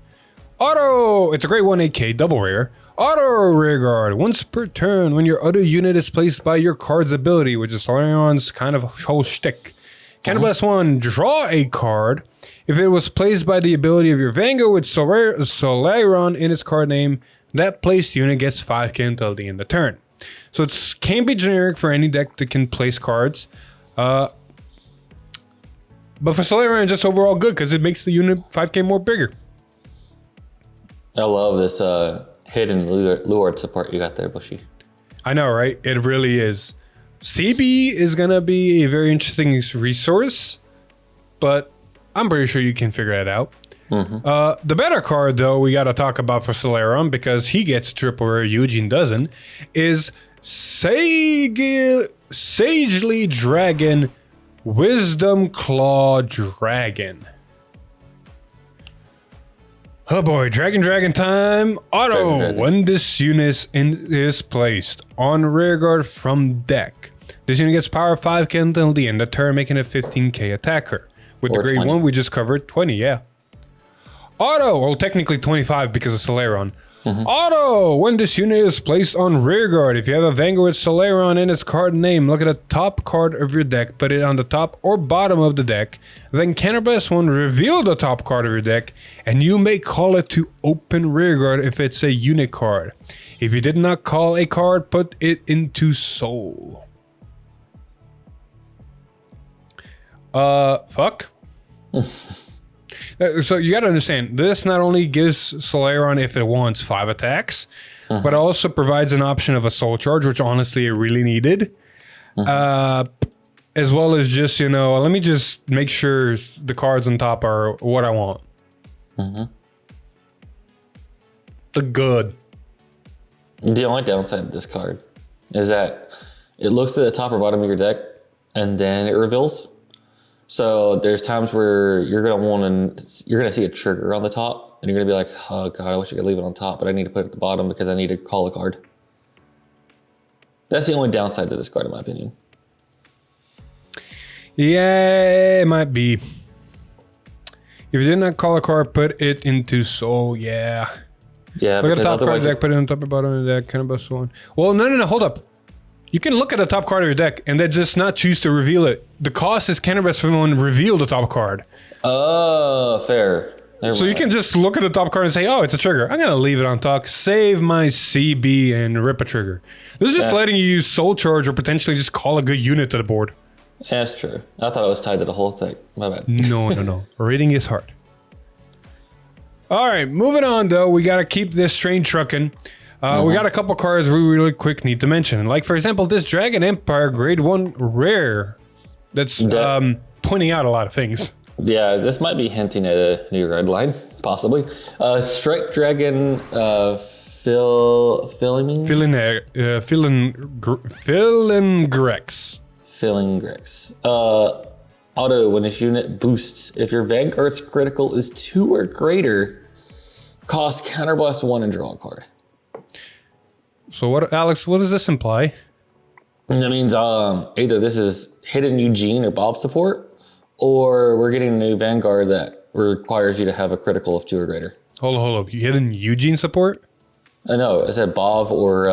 Auto. It's a grade 1 AK, double rare. Auto rear guard. Once per turn, when your other unit is placed by your card's ability, which is Celeron's kind of whole shtick. Counterblast 1, draw a card. If it was placed by the ability of your Vanguard with Celeron in its card name, that placed unit gets 5k until the end of turn. So it can be generic for any deck that can place cards. But for Celeron, it's just overall good because it makes the unit 5k more bigger. I love this hidden lure support you got there, Bushy. I know, right? It really is. CB is going to be a very interesting resource, but I'm pretty sure you can figure that out. The better card, though, we got to talk about for Celeron because he gets triple rare, Eugene doesn't, is Sagely Dragon Wisdom Claw Dragon. Oh boy, Dragon time. Auto. Dragon. When this unit is placed on rearguard from deck, this unit gets power 5k until the end of turn, making a 15k attacker. With Or the grade 20. 1 we just covered, 20, yeah. Auto, well technically 25 because of Celeron. Auto, when this unit is placed on rearguard, if you have a Vanguard with Celeron in its card name, look at the top card of your deck, put it on the top or bottom of the deck, then counterblast 1, reveal the top card of your deck, and you may call it to open rearguard if it's a unit card. If you did not call a card, put it into soul. Fuck? So you gotta understand, this not only gives Celeron if it wants 5 attacks, but also provides an option of a soul charge, which honestly it really needed. As well as just, you know, let me just make sure the cards on top are what I want. The good. The only downside of this card is that it looks at the top or bottom of your deck and then it reveals. So there's times where you're gonna see a trigger on the top and you're gonna be like, oh god, I wish I could leave it on top, but I need to put it at the bottom because I need to call a card. That's the only downside to this card in my opinion. Yeah, it might be. If you did not call a card, put it into soul, yeah. Yeah, Look at the top card of otherwise the deck, put it on top or bottom of the deck, kind of bust one. Well, no, hold up. You can look at the top card of your deck and then just not choose to reveal it. The cost is counterbest for one reveal the top card. Oh, fair. So you can just look at the top card and say, oh, it's a trigger. I'm going to leave it on top, save my CB and rip a trigger. This is just letting you use soul charge or potentially just call a good unit to the board. Yeah, that's true. I thought it was tied to the whole thing. My bad. No. Reading is hard. All right, moving on though. We got to keep this train trucking. We got a couple cards we really quick need to mention. Like, for example, this Dragon Empire grade 1 rare. That's pointing out a lot of things. Yeah, this might be hinting at a new red line, possibly. Strike Dragon Philingrex. Grex. Auto, when this unit boosts, if your Vanguard's critical is 2 or greater, cost counterblast 1 and draw a card. So what, Alex, what does this imply? And that means either this is hidden Eugene or Bob support, or we're getting a new Vanguard that requires you to have a critical of 2 or greater. Hold up. You hidden Eugene support? No, I said Bob or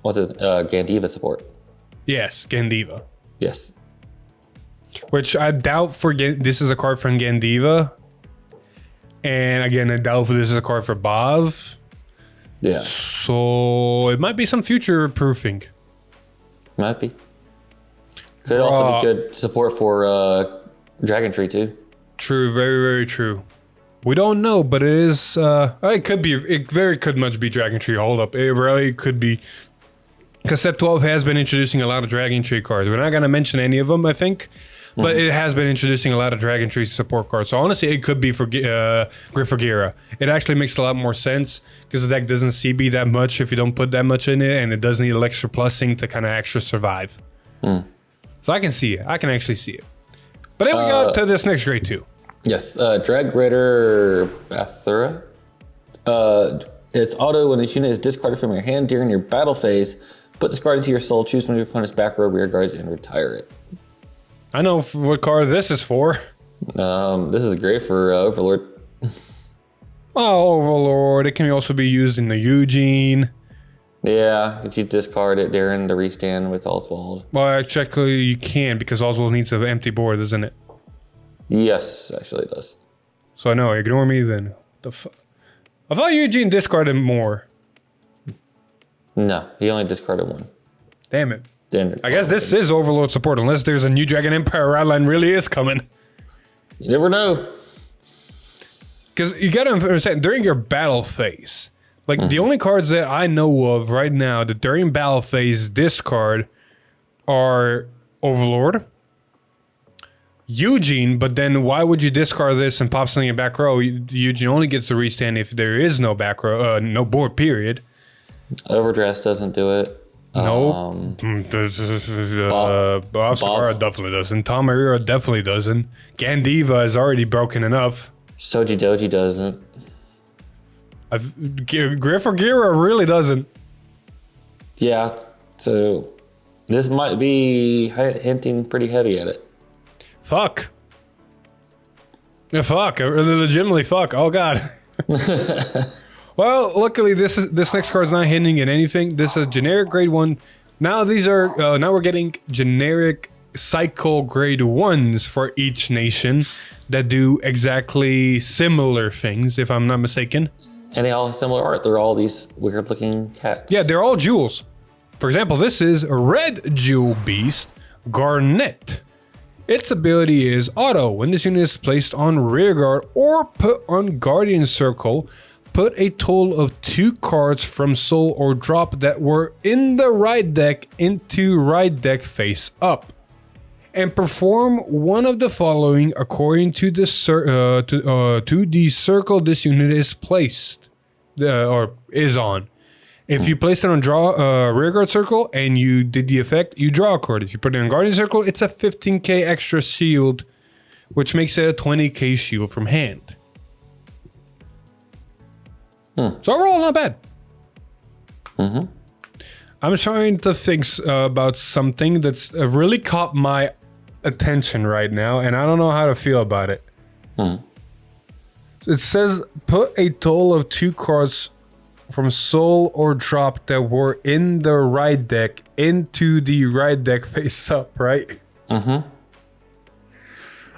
Gandiva support. Yes, Gandiva. Yes. Which I doubt this is a card from Gandiva. And again, I doubt this is a card for Bob. Yeah. So it might be some future proofing. Might be. Could also be good support for Dragon Tree too. True, very, very true. We don't know, but it is. It could be. It very could much be Dragon Tree. Hold up, it really could be. Because Set 12 has been introducing a lot of Dragon Tree cards. We're not gonna mention any of them, I think, but it has been introducing a lot of Dragon Tree support cards. So honestly, it could be for Griffagira. It actually makes a lot more sense because the deck doesn't CB that much if you don't put that much in it, and it does need extra plussing to kind of extra survive. So I can see it. I can actually see it. But then we go to this next grade too. Yes, Drag Raider Bathura. It's auto when this unit is discarded from your hand during your battle phase. Put this card into your soul, choose one of your opponent's back row rear guards, and retire it. I know what card this is for. This is great for Overlord. Oh, Overlord. It can also be used in the Eugene. Yeah, but you discard it during the restand with Oswald. Well, actually, you can because Oswald needs an empty board, doesn't it? Yes, actually it does. So no, ignore me then. I thought Eugene discarded more. No, he only discarded 1. Damn it. Then I guess this is Overlord support unless there's a new Dragon Empire Radline really is coming. You never know. Because you gotta understand, during your battle phase, like the only cards that I know of right now that during battle phase discard are Overlord, Eugene, but then why would you discard this and pop something in back row? Eugene only gets to restand if there is no back row, no board, period. Overdress doesn't do it. Nope. Bob Sagara definitely doesn't. Tamarira definitely doesn't. Gandiva is already broken enough. Soji Doji doesn't. Griff or Gira really doesn't. Yeah, so this might be hinting pretty heavy at it. Fuck. Fuck. Legitimately fuck. Oh god. Well, luckily this next card's not hinting at anything. This is a generic grade 1. Now these are now we're getting generic cycle grade 1s for each nation that do exactly similar things, if I'm not mistaken. And they all have similar art. They're all these weird looking cats. Yeah, they're all jewels. For example, this is a red jewel beast, Garnet. Its ability is auto. When this unit is placed on rearguard or put on guardian circle, put a total of 2 cards from soul or drop that were in the right deck into right deck face up. And perform one of the following according to the circle this unit is placed or is on. If you placed it on rearguard circle and you did the effect, you draw a card. If you put it in guardian circle, it's a 15k extra shield, which makes it a 20k shield from hand. So overall, not bad. I'm trying to think about something that's really caught my attention right now, and I don't know how to feel about it. It says put a total of 2 cards from soul or drop that were in the right deck into the right deck face up, right?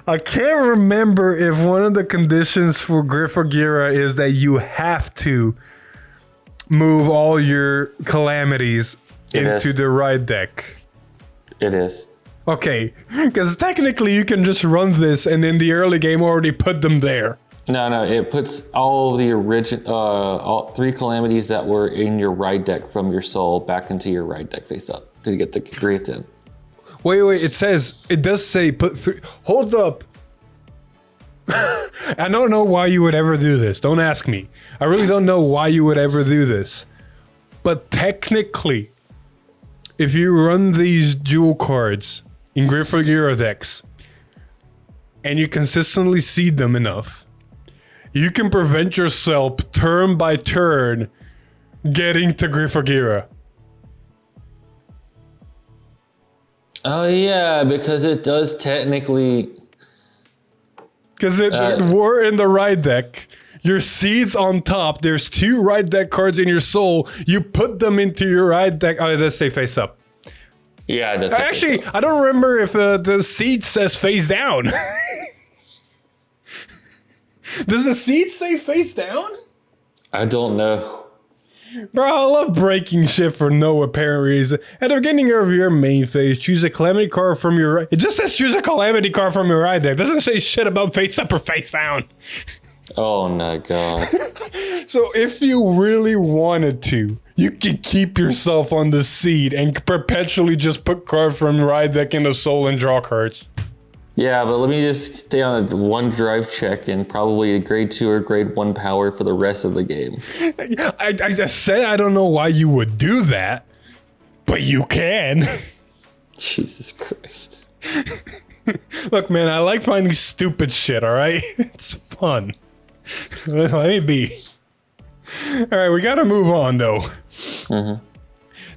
I can't remember if one of the conditions for Griff or Gira is that you have to move all your calamities into the right deck. It is. Okay, because technically you can just run this and in the early game already put them there. No, it puts all the original, all 3 calamities that were in your right deck from your soul back into your right deck face up to get the great in. Wait, it does say put 3, hold up. I don't know why you would ever do this. Don't ask me. I really don't know why you would ever do this. But technically, if you run these dual cards in Griff or Gira decks, and you consistently seed them enough, you can prevent yourself turn by turn getting to Griff or Gira. Oh yeah, because it does technically. Because we're in the right deck. Your seeds on top. There's 2 right deck cards in your soul. You put them into your right deck. Oh, it does say face up. Yeah, it does. Actually, I don't remember if the seed says face down. Does the seed say face down? I don't know. Bro, I love breaking shit for no apparent reason. At the beginning of your main phase, choose a calamity card from your right. It just says choose a calamity card from your right deck. It doesn't say shit about face up or face down. Oh my god. So if you really wanted to, you could keep yourself on the seed and perpetually just put cards from your right deck in the soul and draw cards. Yeah, but let me just stay on a 1 drive check and probably a grade 2 or grade 1 power for the rest of the game. I just said I don't know why you would do that, but you can. Jesus Christ. Look, man, I like finding stupid shit, all right? It's fun. Let me be. All right, we gotta move on, though.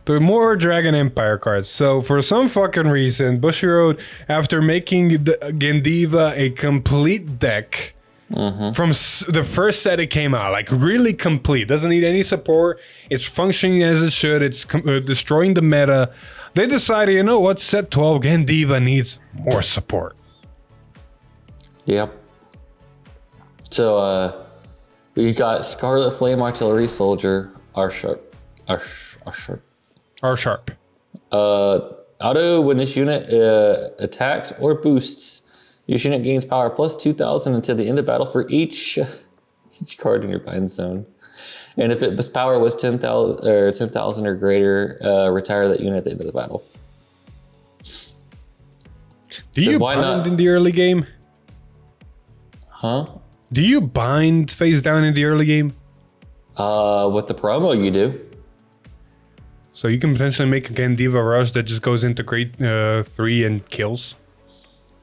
The more Dragon Empire cards. So for some fucking reason, Bushiroad, after making the Gendiva a complete deck from the first set it came out, like really complete, doesn't need any support, it's functioning as it should, it's destroying the meta, they decided, you know what, set 12 Gendiva needs more support. Yep. So we got Scarlet Flame Artillery Soldier, R-Sharp. Auto, when this unit attacks or boosts, this unit gains power plus 2,000 until the end of battle for each card in your bind zone. And if its power was 10,000 or greater, retire that unit at the end of the battle. Do you bind in the early game? Huh? Do you bind face down in the early game? With the promo you do. So you can potentially make a Gendiva Rush that just goes into grade 3 and kills?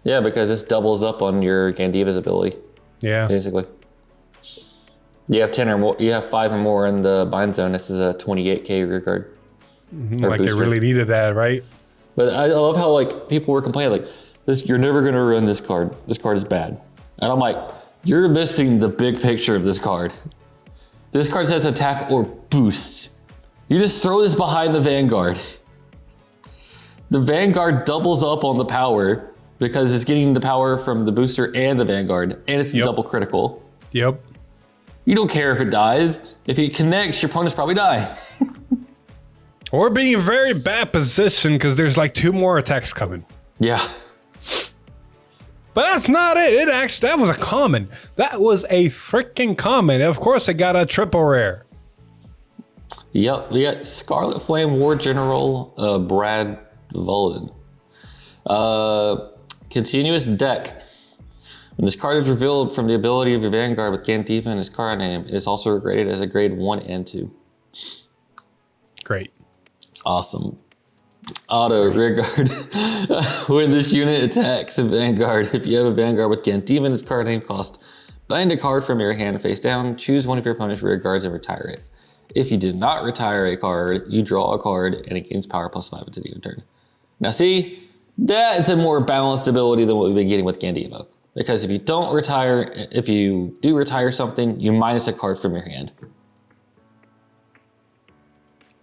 Yeah, because this doubles up on your Gandiva's ability. Yeah. Basically. You have 10 or more. You have 5 or more in the bind zone. This is a 28k rear guard. Like they really needed that, right? But I love how like people were complaining like this. You're never gonna run this card. This card is bad. And I'm like, you're missing the big picture of this card. This card says attack or boost. You just throw this behind the Vanguard. The Vanguard doubles up on the power because it's getting the power from the booster and the Vanguard, and it's double critical. Yep. You don't care if it dies. If it connects, your opponents probably die. Or being in a very bad position because there's like 2 more attacks coming. Yeah. But that's not it. That was a common. That was a freaking common. Of course, it got a triple rare. Yep. We got Scarlet Flame War General Brad Volden. Continuous deck. When this card is revealed from the ability of your Vanguard with Gandiva in its card name, it is also graded as a grade 1 and 2. Great. Awesome. Auto rear guard. When this unit attacks a Vanguard, if you have a Vanguard with Gandiva in its card name cost, bind a card from your hand face down, choose one of your opponent's rear guards and retire it. If you did not retire a card, you draw a card and it gains power +5 until the end of turn. Now see, that's a more balanced ability than what we've been getting with Gandiva. Because if you don't retire, if you do retire something, you minus a card from your hand.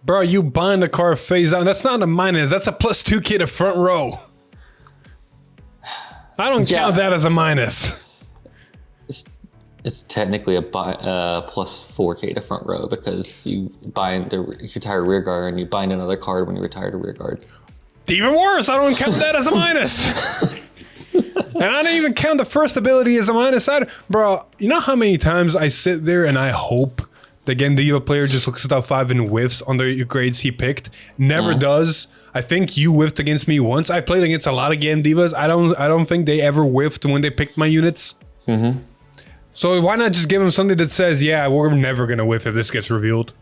Bro, you bind the card face down. That's not a minus. That's a +2 key to front row. I don't count that as a minus. It's technically a +4k to front row because you bind you retire a rear guard and you bind another card when you retire a rear guard. Even worse, I don't count that as a minus. And I don't even count the first ability as a minus either. Bro, you know how many times I sit there and I hope the Gandiva player just looks at top 5 and whiffs on the grades he picked? Never does. I think you whiffed against me once. I played against a lot of Gandivas. I don't think they ever whiffed when they picked my units. So why not just give them something that says, yeah, we're never going to whiff if this gets revealed.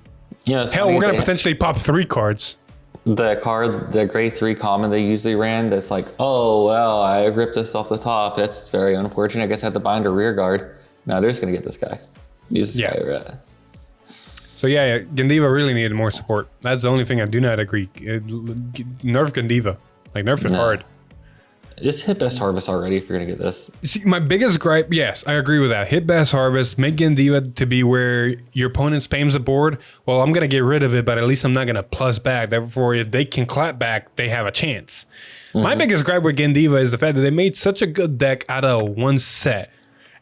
Yeah, hell, we're going to potentially pop 3 cards. The card, the grade 3 common they usually ran, that's like, oh, well, I ripped this off the top. That's very unfortunate. I guess I had to bind a rear guard. Now they're just going to get this guy. Use this guy. Right? So yeah, Gandiva really needed more support. That's the only thing I do not agree. Nerf Gandiva. Like, nerf it hard. Just hit Best Harvest already if you're going to get this. See, my biggest gripe, yes, I agree with that. Hit Best Harvest, make Gandiva to be where your opponent spams the board. Well, I'm going to get rid of it, but at least I'm not going to plus back. Therefore, if they can clap back, they have a chance. My biggest gripe with Gandiva is the fact that they made such a good deck out of one set.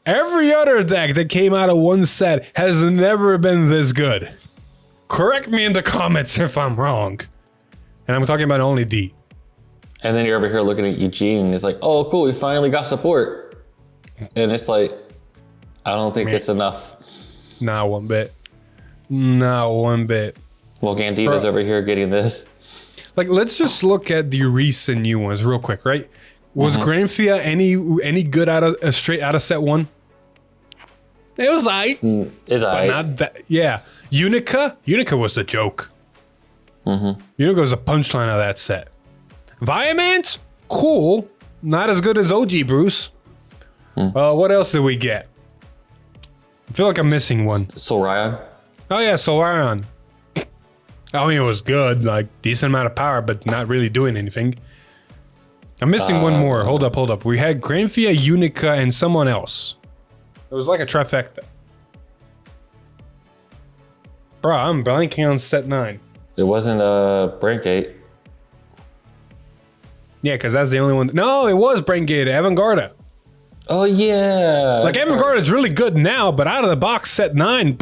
Every other deck that came out of one set has never been this good. Correct me in the comments if I'm wrong. And I'm talking about only D. And then you're over here looking at Eugene and it's like, oh, cool, we finally got support. And it's like, I don't think it's enough. Not one bit. Not one bit. Well, Gandiva's over here getting this. Like, let's just look at the recent new ones real quick, right? Was Granfia any good out of straight out of set 1? It was aight. It's but aight. not that. Yeah. Unica was the joke. Unica was a punchline of that set. Viamance, cool. Not as good as OG Bruce. What else did we get? I feel like I'm missing one. Solarion. Oh yeah, Solarion. I mean, it was good, like decent amount of power, but not really doing anything. I'm missing one more. Hold up. We had Granfia, Unica, and someone else. It was like a trifecta. Bro, I'm blanking on set 9. It wasn't Braingate. Yeah, because that's the only one. No, it was Brengate, Vanguard. Oh, yeah. Like, Vanguard is really good now, but out of the box, set 9.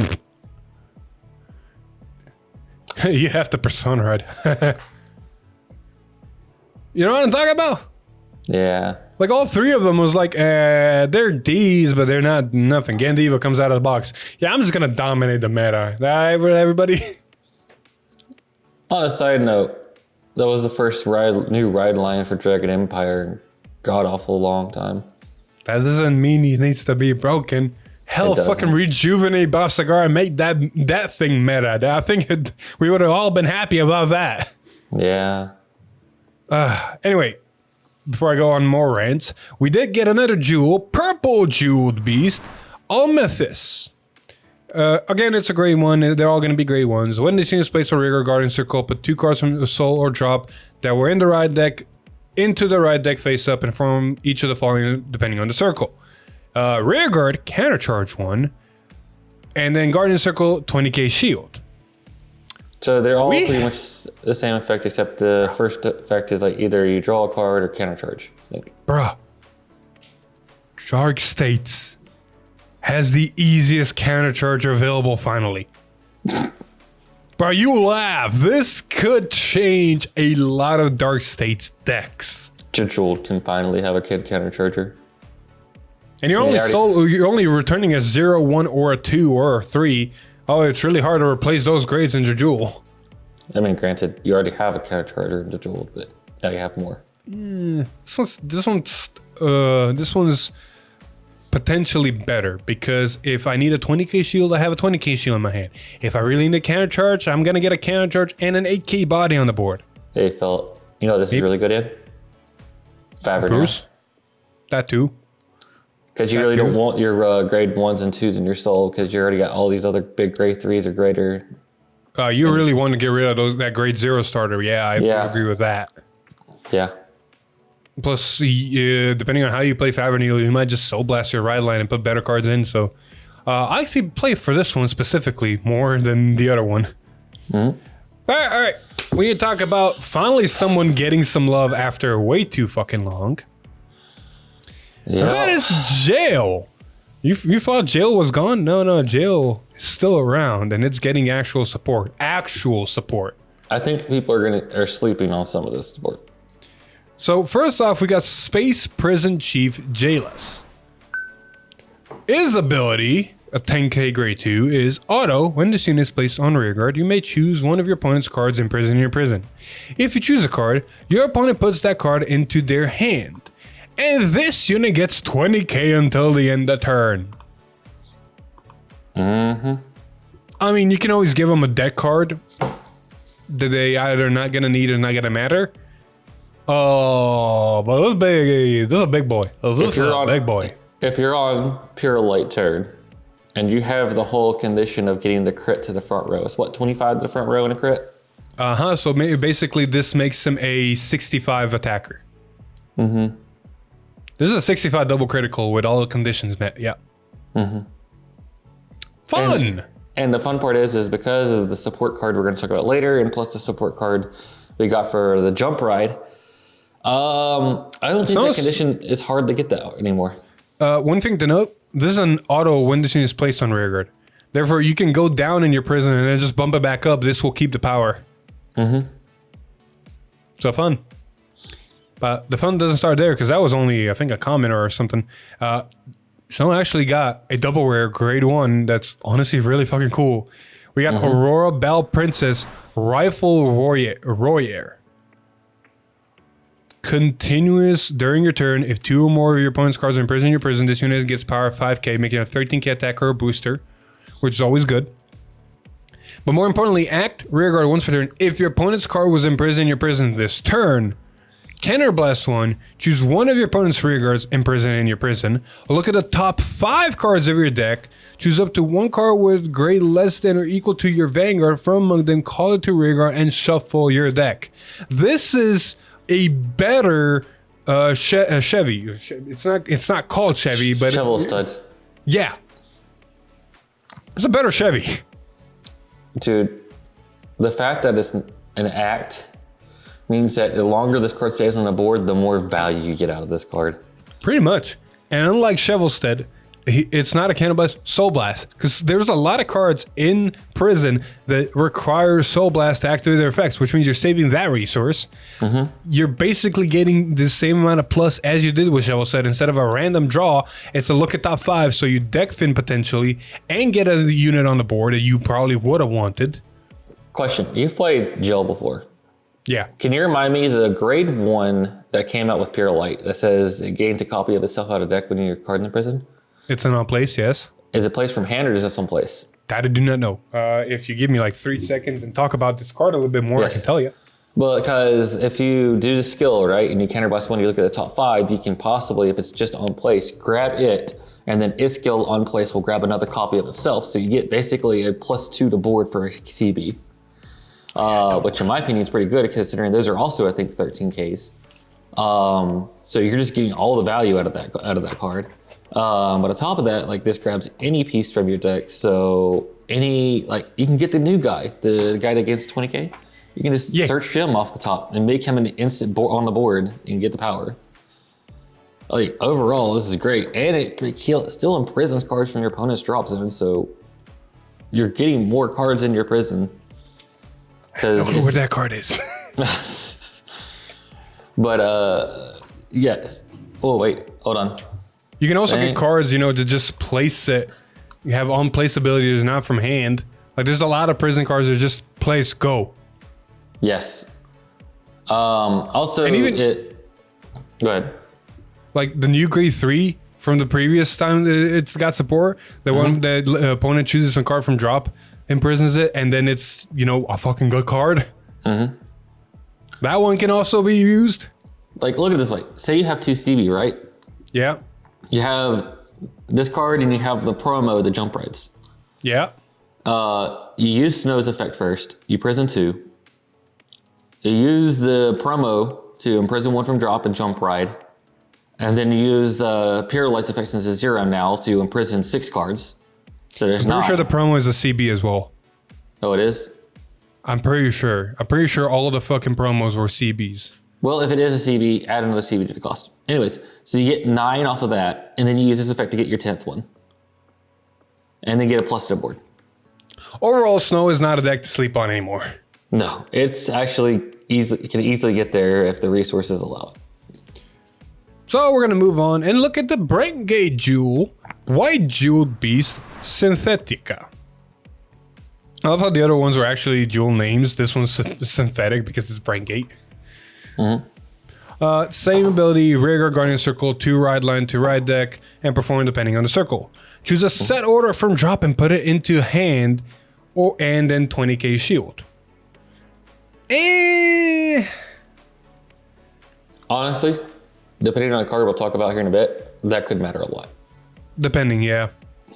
You have to persona right. You know what I'm talking about? Yeah. Like, all 3 of them was like, they're D's, but they're not nothing. Gandiva comes out of the box. Yeah, I'm just going to dominate the meta. All right, everybody? On a side note, that was the first new ride line for Dragon Empire in god-awful long time. That doesn't mean he needs to be broken. Hell, fucking rejuvenate Bob Cigar and make that thing meta. I think we would have all been happy about that. Yeah. Anyway, before I go on more rants, we did get another jewel, purple jeweled beast, Almethus. Again, it's a grade 1. They're all going to be grade 1s. When this unit is placed on rear guardian circle, put 2 cards from the soul or drop that were in the right deck into the right deck face up and form each of the following depending on the circle. Rear guard, countercharge 1. And then guardian circle, 20k shield. So they're all pretty much the same effect, except the first effect is like either you draw a card or countercharge. Bruh. Dark States has the easiest countercharger available finally. Bro, you laugh. This could change a lot of Dark States decks. Jewel can finally have a kid countercharger. And you're only returning a 0, 1, or a 2, or a 3. Oh, it's really hard to replace those grades in Jewel. I mean, granted, you already have a countercharger in Jewel, but now you have more. This one's potentially better because if I need a 20k shield, I have a 20k shield in my hand. If I really need a countercharge, I'm gonna get a countercharge and an 8k body on the board. Hey, Phil, you know what this is really good in? Bruce? That too. Because you really don't want your grade 1s and 2s in your soul because you already got all these other big grade 3s or greater. You really want to get rid of that grade 0 starter. Yeah, I agree with that. Yeah. Plus, depending on how you play Favernil, you might just soul blast your right line and put better cards in. So, I actually play for this one specifically more than the other one. Mm-hmm. All right. We need to talk about finally someone getting some love after way too fucking long. Yeah. That is Jail. You thought Jail was gone? No, Jail is still around and it's getting actual support. Actual support. I think people are sleeping on some of this support. So first off, we got Space Prison Chief Jailus. His ability, a 10k grade 2, is auto. When this unit is placed on rearguard, you may choose one of your opponent's cards in your prison. If you choose a card, your opponent puts that card into their hand. And this unit gets 20k until the end of turn. Mm-hmm. I mean, you can always give them a deck card that they either not gonna need or not gonna matter. Oh, but this is a big boy. This is a big boy. If you're on pure light turn and you have the whole condition of getting the crit to the front row, it's what, 25 to the front row in a crit? So basically this makes him a 65 attacker. Mm-hmm. This is a 65 double critical with all the conditions met. Yeah. Mm-hmm. Fun. And the fun part is because of the support card we're going to talk about later, and plus the support card we got for the jump ride. I don't think that condition is hard to get that anymore. One thing to note: this is an auto when this unit is placed on rearguard. Therefore, you can go down in your prison and then just bump it back up. This will keep the power. Mm-hmm. So fun. But the fun doesn't start there because that was only, I think, a comment or something. Someone actually got a double rare grade 1 that's honestly really fucking cool. We got Aurora Bell Princess Rifle Royer. Continuous during your turn. If 2 or more of your opponent's cards are imprisoned in your prison, this unit gets power of 5k, making a 13k attacker or booster, which is always good. But more importantly, act rearguard once per turn. If your opponent's card was imprisoned in your prison this turn, Counterblast 1, choose one of your opponent's rearguards imprisoned in your prison. Look at the top 5 cards of your deck. Choose up to 1 card with grade less than or equal to your Vanguard from among them, call it to rearguard, and shuffle your deck. This is a better Chevy. It's not called Chevy, but Shovel Stud. Yeah. It's a better Chevy. Dude, the fact that it's an act means that the longer this card stays on the board, the more value you get out of this card. Pretty much. And unlike Chevelstead, it's not a Candle Blast, Soul Blast. Because there's a lot of cards in prison that require Soul Blast to activate their effects, which means you're saving that resource. Mm-hmm. You're basically getting the same amount of plus as you did with Chevelstead. Instead of a random draw, it's a look at top 5, so you deck fin potentially and get a unit on the board that you probably would have wanted. Question, you've played Jill before. Yeah. Can you remind me the grade 1 that came out with Pure Light that says it gains a copy of itself out of deck when you're card in the prison? It's in on place, yes. Is it placed from hand or is this on place? That I do not know. If you give me like 3 seconds and talk about this card a little bit more, yes. I can tell you. Well, because if you do the skill, right, and you counterblast 1, you look at the top 5, you can possibly, if it's just on place, grab it and then its skill on place will grab another copy of itself. So you get basically a +2 to board for a CB, which in my opinion is pretty good considering those are also, I think, 13Ks. So you're just getting all the value out of that card. But on top of that, like this grabs any piece from your deck. So you can get the new guy, the guy that gets 20K. You can just search him off the top and make him an instant on the board and get the power. Like overall, this is great, and it still imprisons cards from your opponent's drop zone, so you're getting more cards in your prison. I don't know where that card is. But yes. Oh wait, hold on. You can also get cards, to just place it. You have on place abilities, not from hand. Like there's a lot of prison cards that just place go. Yes. Also, and even, go ahead. Like the new grade 3 from the previous time it's got support, the one that opponent chooses some card from drop, imprisons it, and then it's, a fucking good card. That one can also be used. Like, look at it this way. Say you have 2 CB, right? Yeah. You have this card and you have the promo, the jump rides. Yeah. You use Snow's effect first. You prison 2. You use the promo to imprison 1 from drop and jump ride. And then you use Pure Light's effect since it's 0 now to imprison 6 cards. So there's I'm pretty sure the promo is a CB as well. Oh, it is? I'm pretty sure. All of the fucking promos were CBs. Well, if it is a CB, add another CB to the cost. Anyways, so you get 9 off of that, and then you use this effect to get your 10th one. And then get a plus to the board. Overall, Snow is not a deck to sleep on anymore. No, it's actually can easily get there if the resources allow it. So we're going to move on and look at the Brain Gate Jewel, White Jeweled Beast Synthetica. I love how the other ones were actually jewel names. This one's synthetic because it's Brain Gate. Same ability, Rearguard Guardian Circle, 2 ride line, 2 ride deck, and perform depending on the circle. Choose a set order from drop and put it into hand, and then 20k shield. Honestly, depending on the card we'll talk about here in a bit, that could matter a lot. Depending, yeah.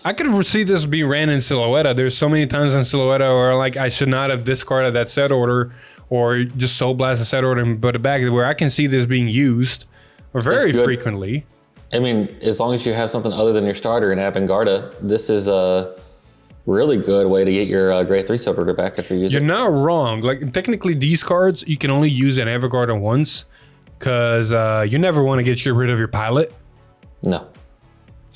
I could see this being ran in Silhouette. There's so many times in Silhouette where like I should not have discarded that set order or just Soul Blast a set order and put it back, where I can see this being used very frequently. I mean, as long as you have something other than your starter in Vanguard, this is a really good way to get your grade 3 set order back if you use it. You're not wrong. Like technically these cards, you can only use in Vanguard once because you never want to get rid of your pilot. No.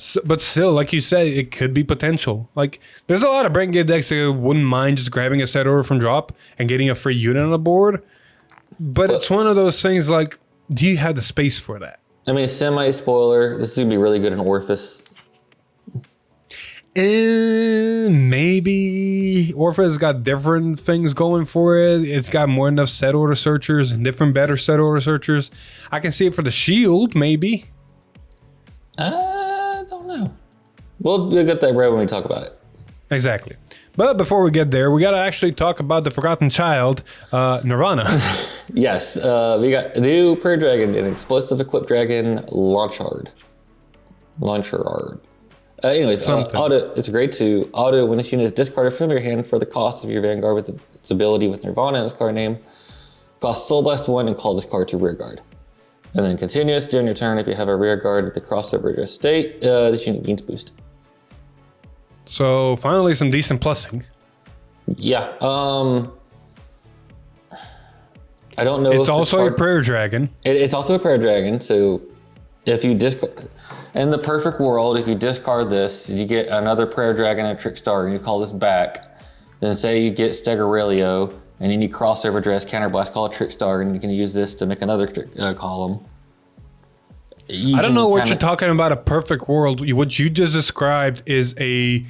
So, but still, like you said, it could be potential. Like, there's a lot of Brain Gate decks that wouldn't mind just grabbing a set order from drop and getting a free unit on the board. But it's one of those things like, do you have the space for that? I mean, semi-spoiler, this is going to be really good in Orphis. Maybe. Orphis has got different things going for it. It's got more enough set order searchers and different better set order searchers. I can see it for the shield, maybe. We'll get that right when we talk about it. Exactly. But before we get there, we got to actually talk about the Forgotten Child, Nirvana. Yes, we got a new Prayer Dragon, an explosive equipped dragon, Launchard. Anyways, auto, it's a grade 2. Auto, when this unit is discarded from your hand for the cost of your Vanguard with its ability with Nirvana in its card name, cost Soul Blast 1 and call this card to Rearguard. And then continuous, during your turn, if you have a Rearguard with the crossover to a state, this unit gains boost. So finally some decent plussing. Yeah. I don't know. It's also a Prayer Dragon. It's also a Prayer Dragon. So if you discard, in the perfect world, if you discard this, you get another Prayer Dragon and a Trickstar, and you call this back. Then say you get Stegorilio, and then you crossover dress, counterblast, call a Trickstar, and you can use this to make another column. I don't know what you're talking about, a perfect world. What you just described is a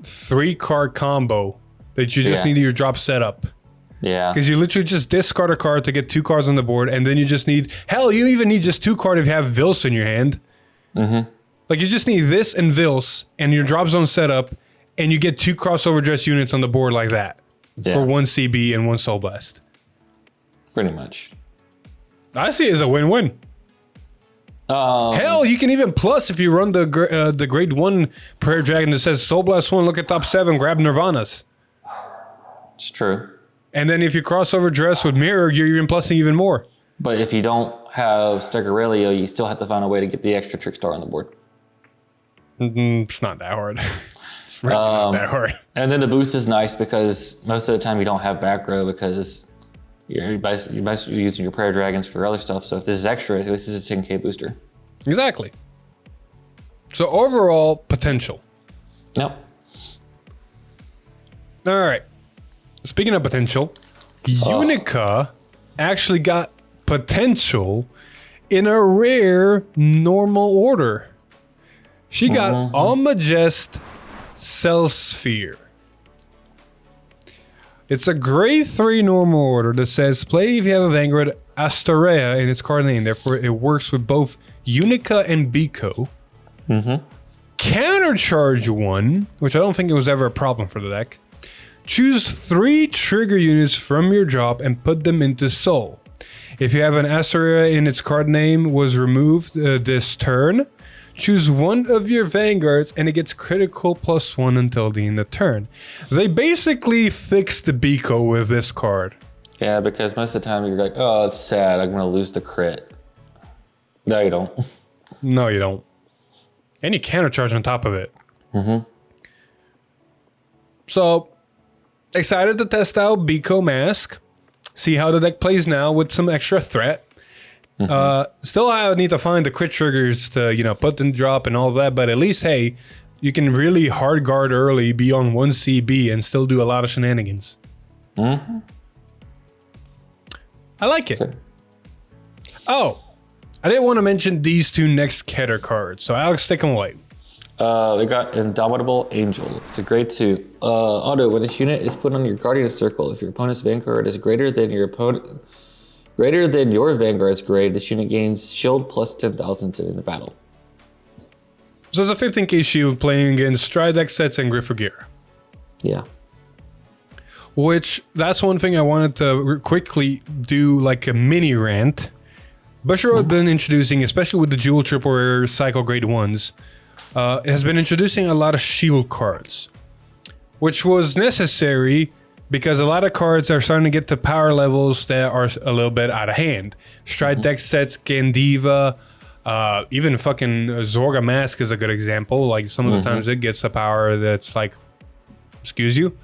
3-card combo that you just need your drop set up. Yeah. Because you literally just discard a card to get 2 cards on the board, and then you just need, hell, you even need just 2 cards if you have Vils in your hand. Like you just need this and Vils, and your drop zone setup, and you get 2 crossover dress units on the board like that. For 1 CB and 1 Soul Blast. Pretty much. I see it as a win-win. Hell, you can even plus if you run the grade 1 prayer dragon that says Soul Blast 1, look at top 7, grab Nirvanas. It's true. And then if you cross over dress with mirror, you're even plusing even more. But if you don't have Stegorilio, you still have to find a way to get the extra trick star on the board. It's not that hard. It's really not that hard. And then the boost is nice because most of the time you don't have back row because you're basically using your prayer dragons for other stuff. So if this is extra, this is a 10k booster. Exactly. So overall, potential. Nope. All right. Speaking of potential, Unica actually got potential in a rare normal order. She got Almagest Cellsphere. It's a grade 3 normal order that says play if you have a Vanguard Astorea in its card name. Therefore, it works with both Unica and Biko. Countercharge 1, which I don't think it was ever a problem for the deck. Choose 3 trigger units from your drop and put them into Soul. If you have an Astoria in its card name was removed this turn, choose one of your Vanguards and it gets critical +1 until the end of the turn. They basically fixed the Biko with this card. Yeah, because most of the time you're like, oh, it's sad, I'm gonna lose the crit. No, you don't. No, you don't. And you countercharge on top of it. So, excited to test out Biko Mask. See how the deck plays now with some extra threat. Still, I need to find the crit triggers to, put in drop and all that. But at least, hey, you can really hard guard early, be on 1 CB, and still do a lot of shenanigans. I like it. Okay. Oh, I didn't want to mention these 2 next Keter cards, so Alex, take them away. We got Indomitable Angel. It's a grade 2. Auto, when this unit is put on your Guardian Circle, if your opponent's Vanguard is greater than your Vanguard's grade, this unit gains shield plus 10,000 in the battle. So it's a 15k shield playing against Stride deck sets and Griffer gear. Yeah. Which, that's one thing I wanted to quickly do like a mini rant. Bushiroad has been introducing, especially with the dual triple rare cycle grade 1s, has been introducing a lot of shield cards, which was necessary because a lot of cards are starting to get to power levels that are a little bit out of hand. Stride deck sets, Gandiva, even fucking Zorga Mask is a good example. Like some of the times it gets the power that's like, excuse you.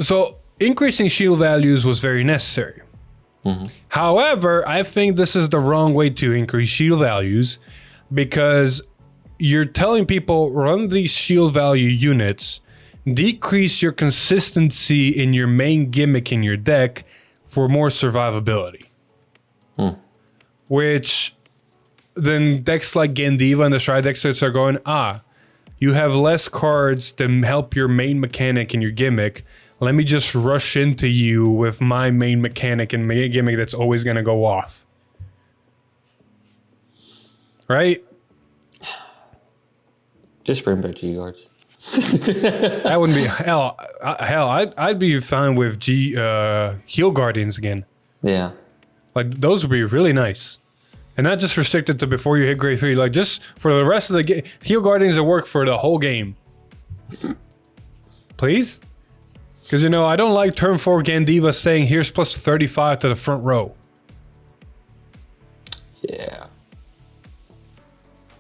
So increasing shield values was very necessary. However, I think this is the wrong way to increase shield values because you're telling people run these shield value units, decrease your consistency in your main gimmick in your deck for more survivability. Which then decks like Gandiva and the Stride deck sets are going, you have less cards to help your main mechanic in your gimmick. Let me just rush into you with my main mechanic and main gimmick that's always going to go off. Right? Just bring back G guards. That wouldn't be hell. I'd be fine with Heal Guardians again. Yeah. Like those would be really nice, and not just restricted to before you hit grade 3. Like just for the rest of the game, Heal Guardians that work for the whole game. Please, because I don't like turn 4 Gandiva saying here's plus 35 to the front row. Yeah.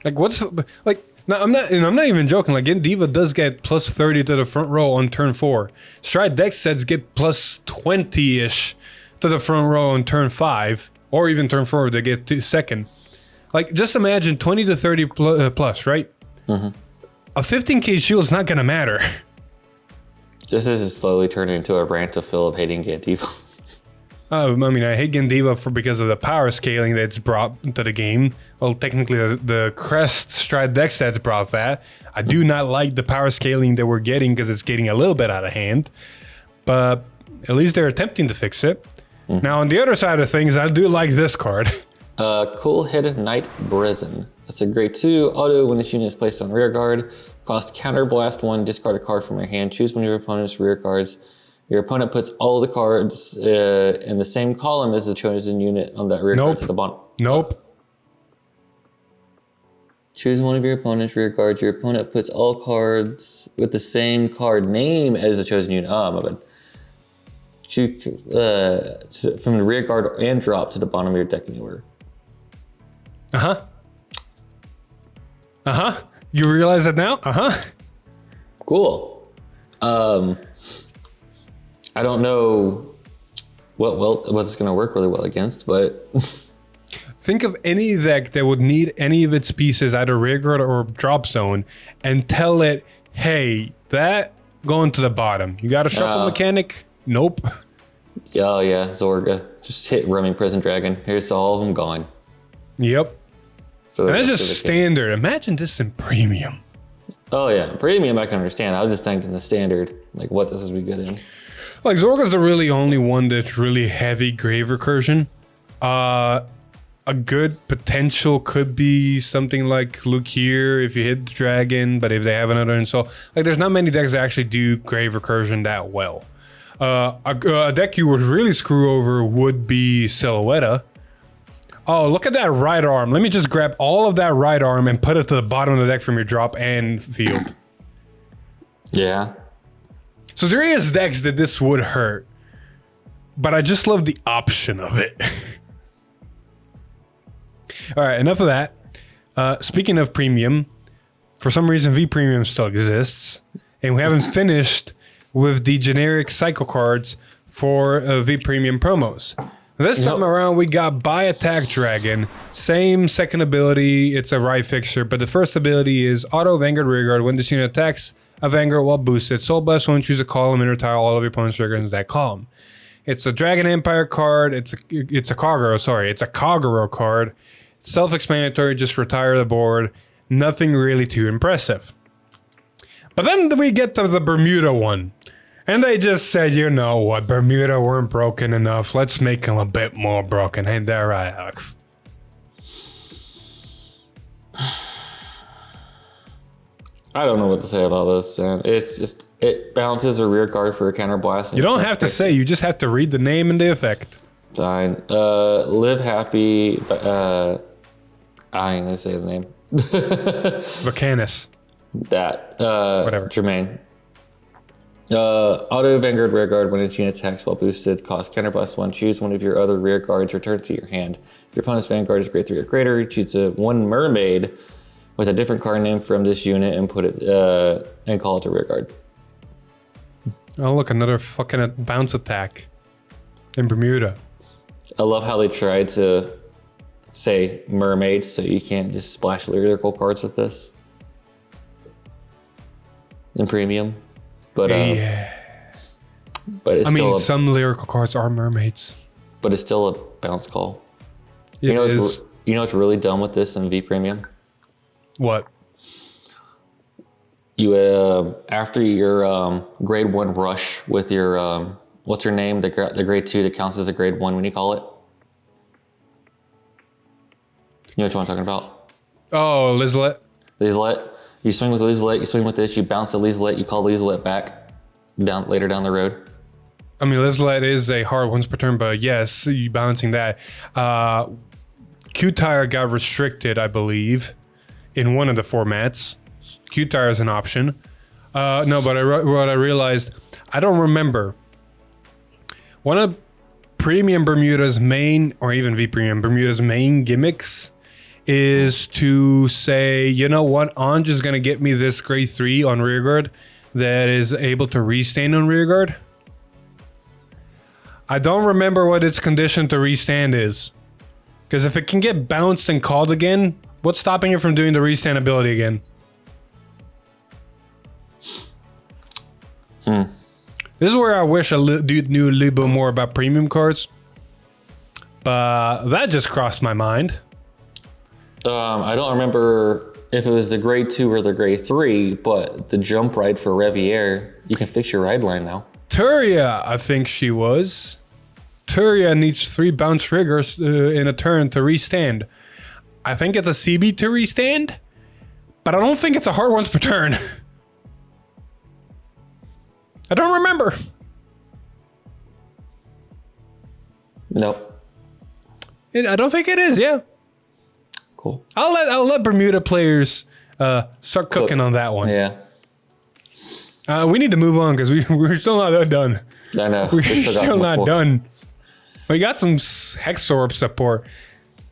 Like what's like? No, I'm not even joking. Like Gandiva does get plus 30 to the front row on turn 4. Stride deck sets get plus 20-ish to the front row on turn 5, or even turn 4 to get to second. Like just imagine 20 to 30 plus, right? A 15k shield is not gonna matter. This is slowly turning into a rant of Philip hating Gandiva. I mean, I hate Gandiva because of the power scaling that's brought to the game. Well, technically, the Crest Stride deck sets brought that. I do not like the power scaling that we're getting because it's getting a little bit out of hand. But at least they're attempting to fix it. Now, on the other side of things, I do like this card. Cool Headed Knight Brazen. It's a grade 2 auto when this unit is placed on rear guard. Cost counter blast 1, discard a card from your hand. Choose one of your opponent's rear guards Your opponent puts all the cards in the same column as the chosen unit on that rear cards at the bottom. Nope. Choose one of your opponent's rear cards. Your opponent puts all cards with the same card name as the chosen unit. Oh, my bad. Choose from the rear guard and drop to the bottom of your deck in order. Uh-huh. Uh-huh. You realize that now? Uh-huh. Cool. I don't know what's going to work really well against, but... Think of any deck that would need any of its pieces, either rear guard or drop zone, and tell it, hey, that going to the bottom. You got a shuffle mechanic? Nope. Oh yeah, Zorga. Just hit Roaming Prison Dragon. Here's all of them gone. Yep. And that's just standard. Imagine this in premium. Oh yeah, premium I can understand. I was just thinking the standard, like what this would be good in. Like Zorga's the really only one that's really heavy grave recursion. A good potential could be something like Luke here if you hit the dragon, but if they have another install, like there's not many decks that actually do grave recursion that well. A deck you would really screw over would be Silhouette. Oh, look at that right arm. Let me just grab all of that right arm and put it to the bottom of the deck from your drop and field. Yeah. So there is decks that this would hurt, but I just love the option of it. All right, enough of that. Speaking of premium, for some reason V Premium still exists, and we haven't finished with the generic cycle cards for V Premium promos. This time around, we got Buy Attack Dragon. Same second ability, it's a right fixture, but the first ability is Auto Vanguard Rearguard. When this unit attacks a Vanguard while boosted, Soul Blast one, choose a column and retire all of your opponent's triggers in that column. It's a Dragon Empire card, it's a Kagero card. Self-explanatory, just retire the board. Nothing really too impressive. But then we get to the Bermuda one. And they just said, you know what, Bermuda weren't broken enough. Let's make them a bit more broken. Ain't that right, Alex? I don't know what to say about this, man. It's just, it bounces a rear guard for a counter blast. You don't have to say, you just have to read the name and the effect. Fine. Live happy, I ain't gonna say the name. Vacanus. That. Whatever. Jermaine. Auto Vanguard rear guard when its unit attacks while boosted, cost counterblast 1. Choose one of your other rear guards, return it to your hand. Your opponent's Vanguard is grade 3 or greater. Choose one mermaid with a different card name from this unit and put it and call it a rear guard. Oh look, another fucking bounce attack in Bermuda. I love how they tried to say mermaid, so you can't just splash lyrical cards with this in premium. But yeah. But it's some lyrical cards are mermaids. But it's still a bounce call. You know what's really dumb with this in V Premium? What? You after your grade 1 rush with your what's her name? The grade 2 that counts as a grade 1 when you call it. You know what I'm talking about? Oh, Lizlet. Lizlet. You swing with Lizlet, you swing with this, you bounce the Lizlet, you call Lizlet back later down the road. I mean, Lizlet is a hard once per turn, but yes, you balancing that. Q-Tire got restricted, I believe, in one of the formats. Q-Tire is an option. No, but what I realized, I don't remember. One of Premium Bermuda's main, or even V Premium Bermuda's main gimmicks is to say, you know what, Anj is going to get me this grade 3 on rearguard that is able to restand on rearguard. I don't remember what its condition to restand is. Because if it can get bounced and called again, what's stopping it from doing the restand ability again? This is where I wish I knew a little bit more about premium cards. But that just crossed my mind. I don't remember if it was the grade 2 or the grade 3, but the jump ride for Revier, you can fix your ride line now. Turia, I think she was. Turia needs 3 bounce triggers in a turn to restand. I think it's a CB to restand, but I don't think it's a hard once per turn. I don't remember. Nope. I don't think it is. Yeah. Cool. I'll let Bermuda players start cooking on that one. Yeah. We need to move on because we're still not done. I know. We're We got still much not more. done. We got some Hexorb support.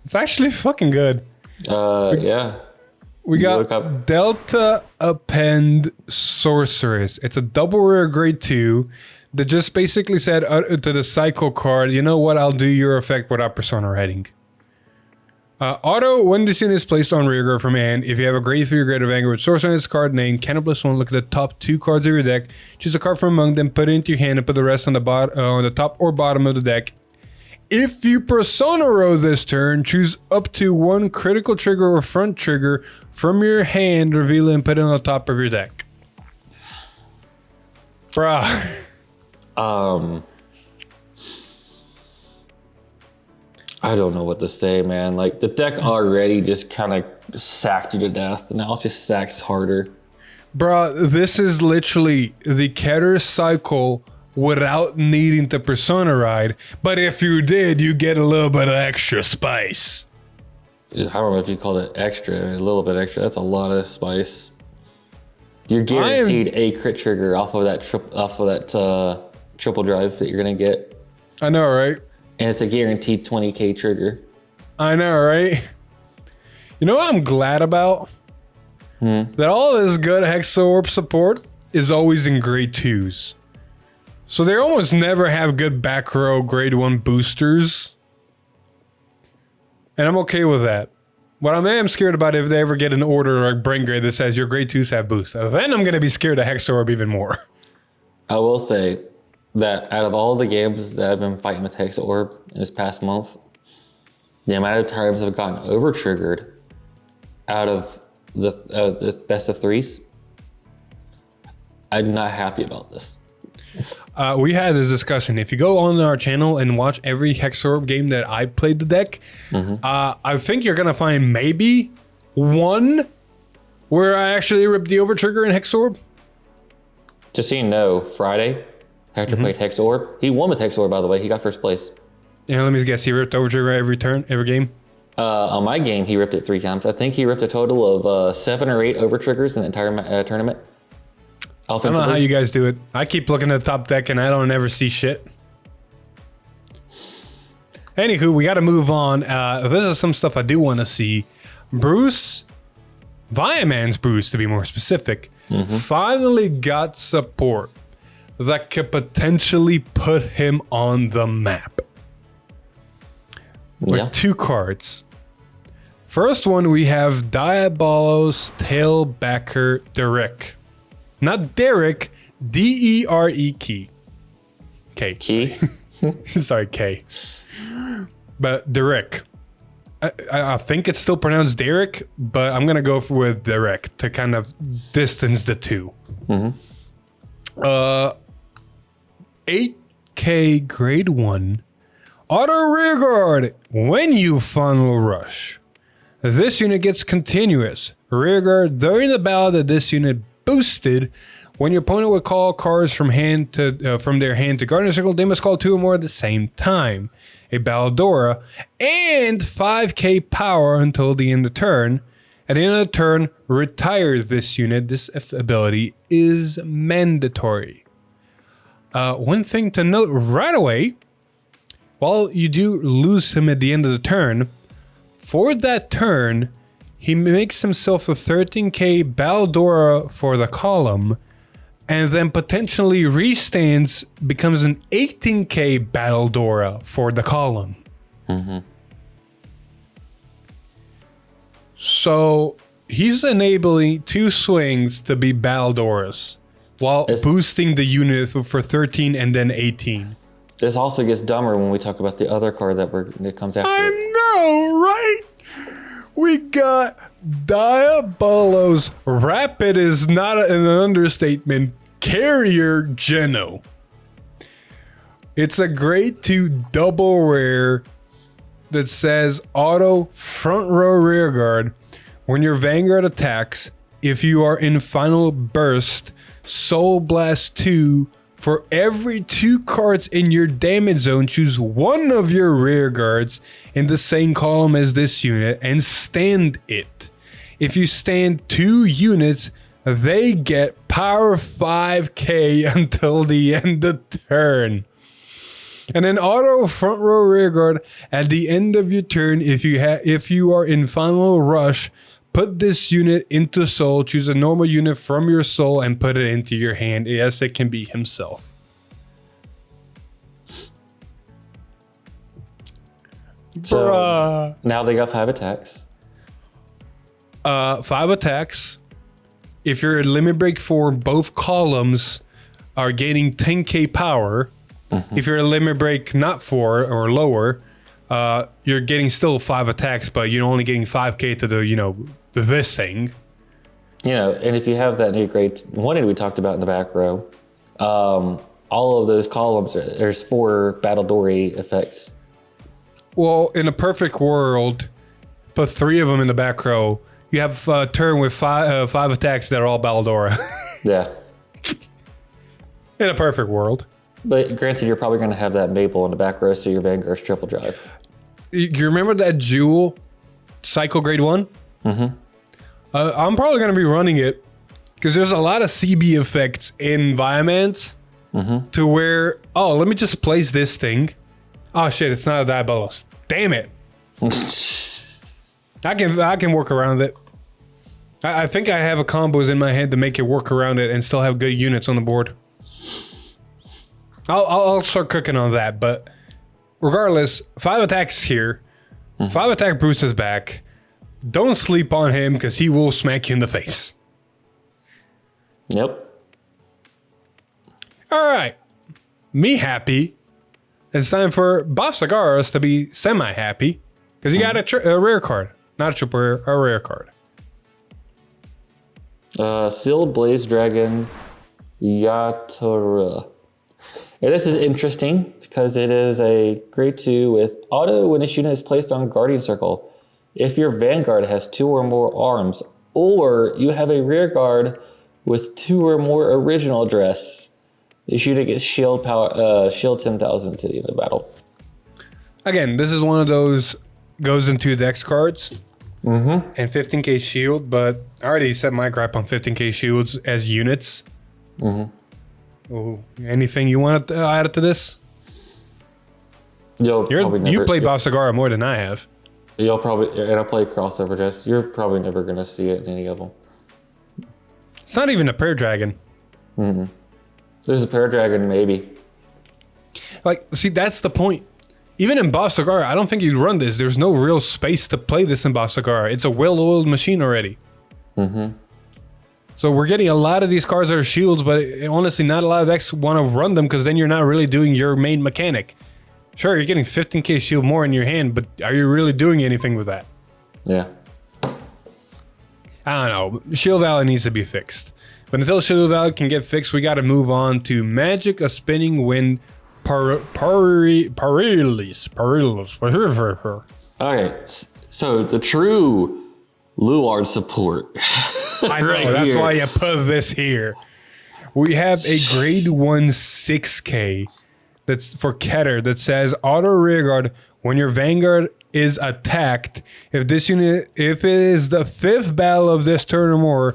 It's actually fucking good. Yeah. We Look got up. Delta Append Sorceress. It's a double rare grade 2 that just basically said to the cycle card, you know what, I'll do your effect without persona writing. Auto, when this unit is placed on rearguard from hand, if you have a grade 3 or greater Vanguard sorcerer in its card name, +1, look at the top 2 cards of your deck, choose a card from among them, put it into your hand, and put the rest on the top or bottom of the deck. If you persona row this turn, choose up to 1 critical trigger or front trigger from your hand, reveal it, and put it on the top of your deck. Bruh. I don't know what to say, man. Like, the deck already just kind of sacked you to death. Now it just sacks harder. Bruh, this is literally the Keter cycle without needing to persona ride. But if you did, you get a little bit of extra spice. I don't know if you call it extra, a little bit extra. That's a lot of spice. You're guaranteed a crit trigger off of that triple drive that you're gonna get, I know, right? and it's a guaranteed 20k trigger. I know, right? You know what I'm glad about? That all this good Hexorb support is always in grade 2s. So they almost never have good back row grade 1 boosters. And I'm okay with that. What I am scared about if they ever get an order or a brain grade that says your grade 2s have boost. Then I'm going to be scared of Hexorb even more. I will say that out of all the games that I've been fighting with Hex Orb in this past month, the amount of times I've gotten over triggered out of the best of 3s, I'm not happy about this. We had this discussion. If you go on our channel and watch every Hexorb game that I played the deck, I think you're going to find maybe one where I actually ripped the overtrigger in Hexorb. Just so you know, Friday, Hector played Hex Orb. He won with Hex Orb, by the way. He got first place. Yeah, let me guess. He ripped overtrigger every turn, every game? On my game, he ripped it 3 times. I think he ripped a total of 7 or 8 overtriggers in the entire tournament. I don't know how you guys do it. I keep looking at the top deck and I don't ever see shit. Anywho, we got to move on. This is some stuff I do want to see. Bruce, Viaman's Bruce to be more specific, finally got support that could potentially put him on the map. With 2 cards. First one, we have Diabolos Tailbacker Derek. Not Derek, D-E-R-E-K. Key? Sorry, K. But Derek. I think it's still pronounced Derek, but I'm going to go with Derek to kind of distance the two. 8K grade 1. Auto rearguard when you final rush. This unit gets continuous rearguard during the battle that this unit boosted. When your opponent would call cards from their hand to Garden Circle, they must call 2 or more at the same time. A Baldora and 5k power until the end of the turn. At the end of the turn, retire this unit. This ability is mandatory. One thing to note right away, while you do lose him at the end of the turn, for that turn, he makes himself a 13k Baldora for the column, and then potentially restands, becomes an 18k Baldora for the column. So he's enabling 2 swings to be Baldoras while boosting the unit for 13 and then 18. This also gets dumber when we talk about the other card that comes after it. I know, right? We got Diabolos. Rapid is not an understatement. Carrier Geno. It's a grade 2 double rare that says auto front row rear guard. When your Vanguard attacks, if you are in final burst, Soul Blast 2 For every 2 cards in your damage zone, choose one of your rear guards in the same column as this unit and stand it. If you stand 2 units, they get power 5k until the end of turn. And then auto front row rear guard at the end of your turn. If you are in final rush, put this unit into soul. Choose a normal unit from your soul and put it into your hand. Yes, it can be himself. So Bruh. now they got 5 attacks. 5 attacks. If your limit break for both columns are gaining 10k power. If you're a limit break not 4 or lower, you're getting still 5 attacks, but you're only getting 5k to the, this thing. And if you have that new grade 1 we talked about in the back row, all of those columns, there's 4 battle dory effects. Well, in a perfect world, put 3 of them in the back row. You have a turn with 5 attacks that are all Baldora. Yeah. In a perfect world. But granted, you're probably going to have that Maple in the back row, so your Vanguard's triple drive. You remember that Jewel Cycle Grade 1? Mm-hmm. I'm probably going to be running it because there's a lot of CB effects in Viamans to where, let me just place this thing. Oh shit, it's not a Diabolos. Damn it. I can work around it. I think I have a combos in my head to make it work around it and still have good units on the board. I'll start cooking on that, but regardless, 5 attacks here. 5 attack Bruce is back. Don't sleep on him because he will smack you in the face. Yep. All right. Me happy. It's time for Boss Sagaras to be semi-happy because you got a rare card. Not a triple rare, a rare card. Sealed Blaze Dragon Yatura. And this is interesting because it is a grade 2 with auto when this unit is placed on Guardian Circle. If your Vanguard has 2 or more arms, or you have a rear guard with 2 or more original address, this unit gets shield 10,000 to the end of battle. Again, this is one of those goes into dex cards and 15k shield, but I already set my gripe on 15k shields as units. Ooh, anything you want to add to this? You played Bob Sagara more than I have. You'll probably, and I play crossover dress. You're probably never going to see it in any of them. It's not even a pair dragon. There's a pair dragon, maybe. Like, see, that's the point. Even in Boss Sagara, I don't think you'd run this. There's no real space to play this in Boss Sagara. It's a well-oiled machine already. So we're getting a lot of these cards that are shields, but honestly, not a lot of decks want to run them because then you're not really doing your main mechanic. Sure, you're getting 15k shield more in your hand, but are you really doing anything with that? Yeah. I don't know. Shield Valley needs to be fixed. But until Shield Valley can get fixed, we got to move on to Magic a Spinning Wind Paralysis. Okay, so the true Luard support. I know, that's why you put this here. We have a grade 1 6k that's for Keter that says auto rearguard when your Vanguard is attacked. If it is the 5th battle of this turn or more,